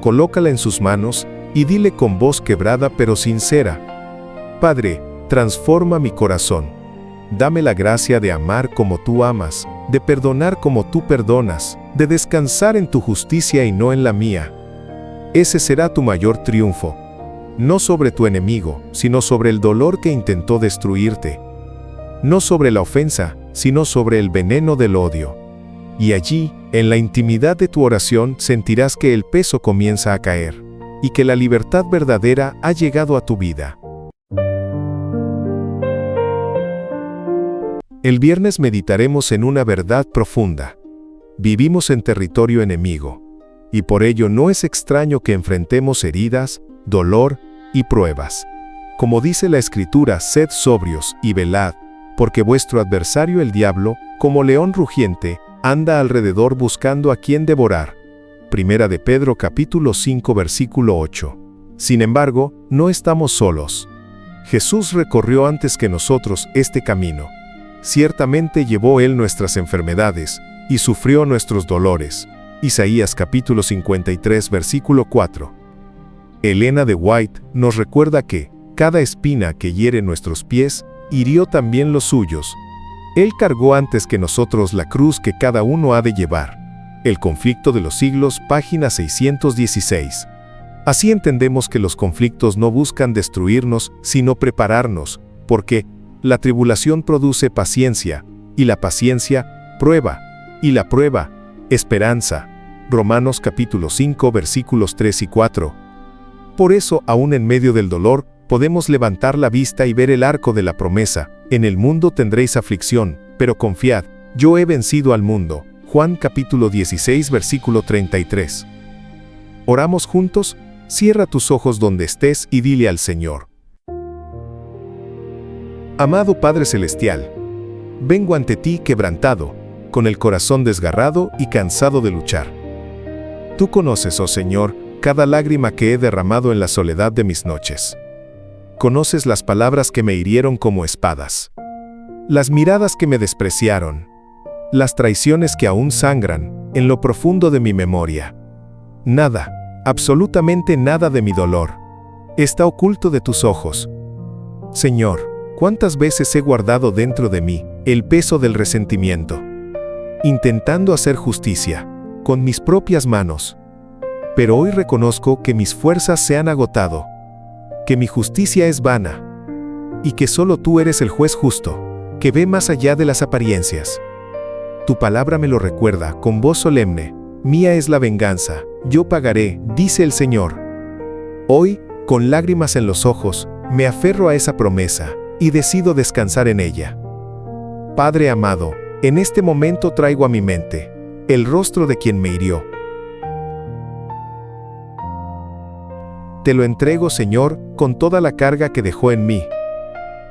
Colócala en sus manos y dile con voz quebrada pero sincera: Padre, transforma mi corazón. Dame la gracia de amar como tú amas, de perdonar como tú perdonas, de descansar en tu justicia y no en la mía. Ese será tu mayor triunfo, no sobre tu enemigo, sino sobre el dolor que intentó destruirte. No sobre la ofensa, sino sobre el veneno del odio. Y allí, en la intimidad de tu oración, sentirás que el peso comienza a caer, y que la libertad verdadera ha llegado a tu vida. El viernes meditaremos en una verdad profunda. Vivimos en territorio enemigo, y por ello no es extraño que enfrentemos heridas, dolor y pruebas. Como dice la Escritura, sed sobrios y velad, porque vuestro adversario el diablo, como león rugiente, anda alrededor buscando a quien devorar. Primera de Pedro capítulo 5 versículo 8. Sin embargo, no estamos solos. Jesús recorrió antes que nosotros este camino. Ciertamente llevó Él nuestras enfermedades y sufrió nuestros dolores. Isaías capítulo 53 versículo 4. Elena de White nos recuerda que cada espina que hiere nuestros pies, hirió también los suyos. Él cargó antes que nosotros la cruz que cada uno ha de llevar. El conflicto de los siglos, página 616. Así entendemos que los conflictos no buscan destruirnos, sino prepararnos, porque la tribulación produce paciencia, y la paciencia, prueba, y la prueba, esperanza. Romanos capítulo 5 versículos 3 y 4. Por eso, aún en medio del dolor, podemos levantar la vista y ver el arco de la promesa: en el mundo tendréis aflicción, pero confiad, yo he vencido al mundo. Juan capítulo 16 versículo 33. Oramos juntos. Cierra tus ojos donde estés y dile al Señor: Amado Padre Celestial, vengo ante ti quebrantado, con el corazón desgarrado y cansado de luchar. Tú conoces, oh Señor, cada lágrima que he derramado en la soledad de mis noches. Conoces las palabras que me hirieron como espadas, las miradas que me despreciaron, las traiciones que aún sangran en lo profundo de mi memoria. Nada, absolutamente nada de mi dolor, está oculto de tus ojos. Señor, ¿cuántas veces he guardado dentro de mí el peso del resentimiento, intentando hacer justicia con mis propias manos? Pero hoy reconozco que mis fuerzas se han agotado, que mi justicia es vana, y que solo tú eres el juez justo, que ve más allá de las apariencias. Tu palabra me lo recuerda con voz solemne: mía es la venganza, yo pagaré, dice el Señor. Hoy, con lágrimas en los ojos, me aferro a esa promesa y decido descansar en ella. Padre amado, en este momento traigo a mi mente el rostro de quien me hirió. Te lo entrego, Señor, con toda la carga que dejó en mí,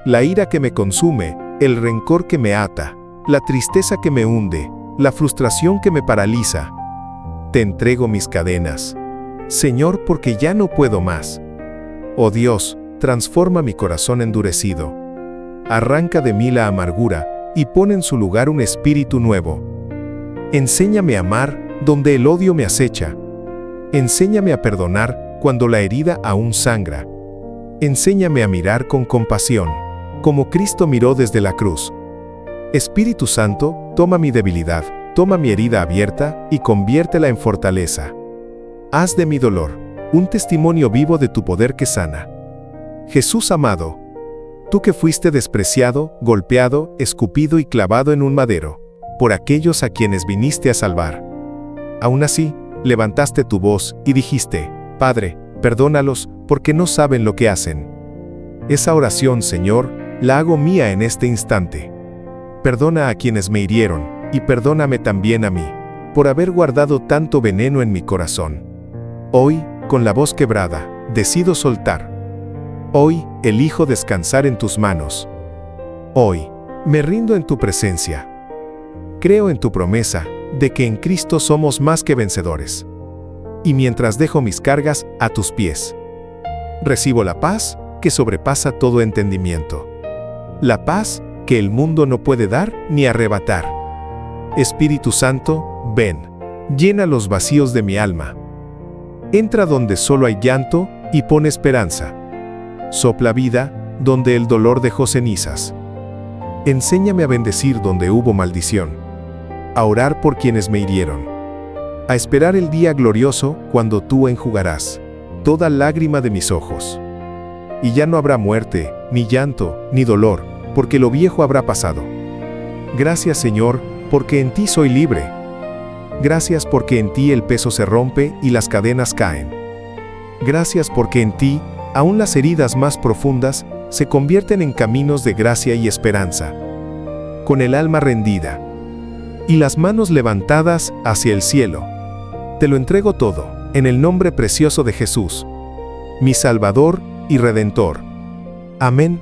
la ira que me consume, el rencor que me ata, la tristeza que me hunde, la frustración que me paraliza. Te entrego mis cadenas, Señor, porque ya no puedo más. Oh Dios, transforma mi corazón endurecido. Arranca de mí la amargura y pon en su lugar un espíritu nuevo. Enséñame a amar donde el odio me acecha. Enséñame a perdonar cuando la herida aún sangra. Enséñame a mirar con compasión, como Cristo miró desde la cruz. Espíritu Santo, toma mi debilidad, toma mi herida abierta y conviértela en fortaleza. Haz de mi dolor un testimonio vivo de tu poder que sana. Jesús amado, tú que fuiste despreciado, golpeado, escupido y clavado en un madero, por aquellos a quienes viniste a salvar. Aún así, levantaste tu voz y dijiste: Padre, perdónalos, porque no saben lo que hacen. Esa oración, Señor, la hago mía en este instante. Perdona a quienes me hirieron, y perdóname también a mí, por haber guardado tanto veneno en mi corazón. Hoy, con la voz quebrada, decido soltar. Hoy, elijo descansar en tus manos. Hoy, me rindo en tu presencia. Creo en tu promesa, de que en Cristo somos más que vencedores. Y mientras dejo mis cargas a tus pies, recibo la paz que sobrepasa todo entendimiento. La paz que el mundo no puede dar ni arrebatar. Espíritu Santo, ven, llena los vacíos de mi alma. Entra donde solo hay llanto y pon esperanza. Sopla vida donde el dolor dejó cenizas. Enséñame a bendecir donde hubo maldición, a orar por quienes me hirieron, a esperar el día glorioso cuando tú enjugarás toda lágrima de mis ojos. Y ya no habrá muerte, ni llanto, ni dolor, porque lo viejo habrá pasado. Gracias, Señor, porque en ti soy libre. Gracias porque en ti el peso se rompe y las cadenas caen. Gracias porque en ti, aún las heridas más profundas, se convierten en caminos de gracia y esperanza. Con el alma rendida y las manos levantadas hacia el cielo, te lo entrego todo, en el nombre precioso de Jesús, mi Salvador y Redentor. Amén.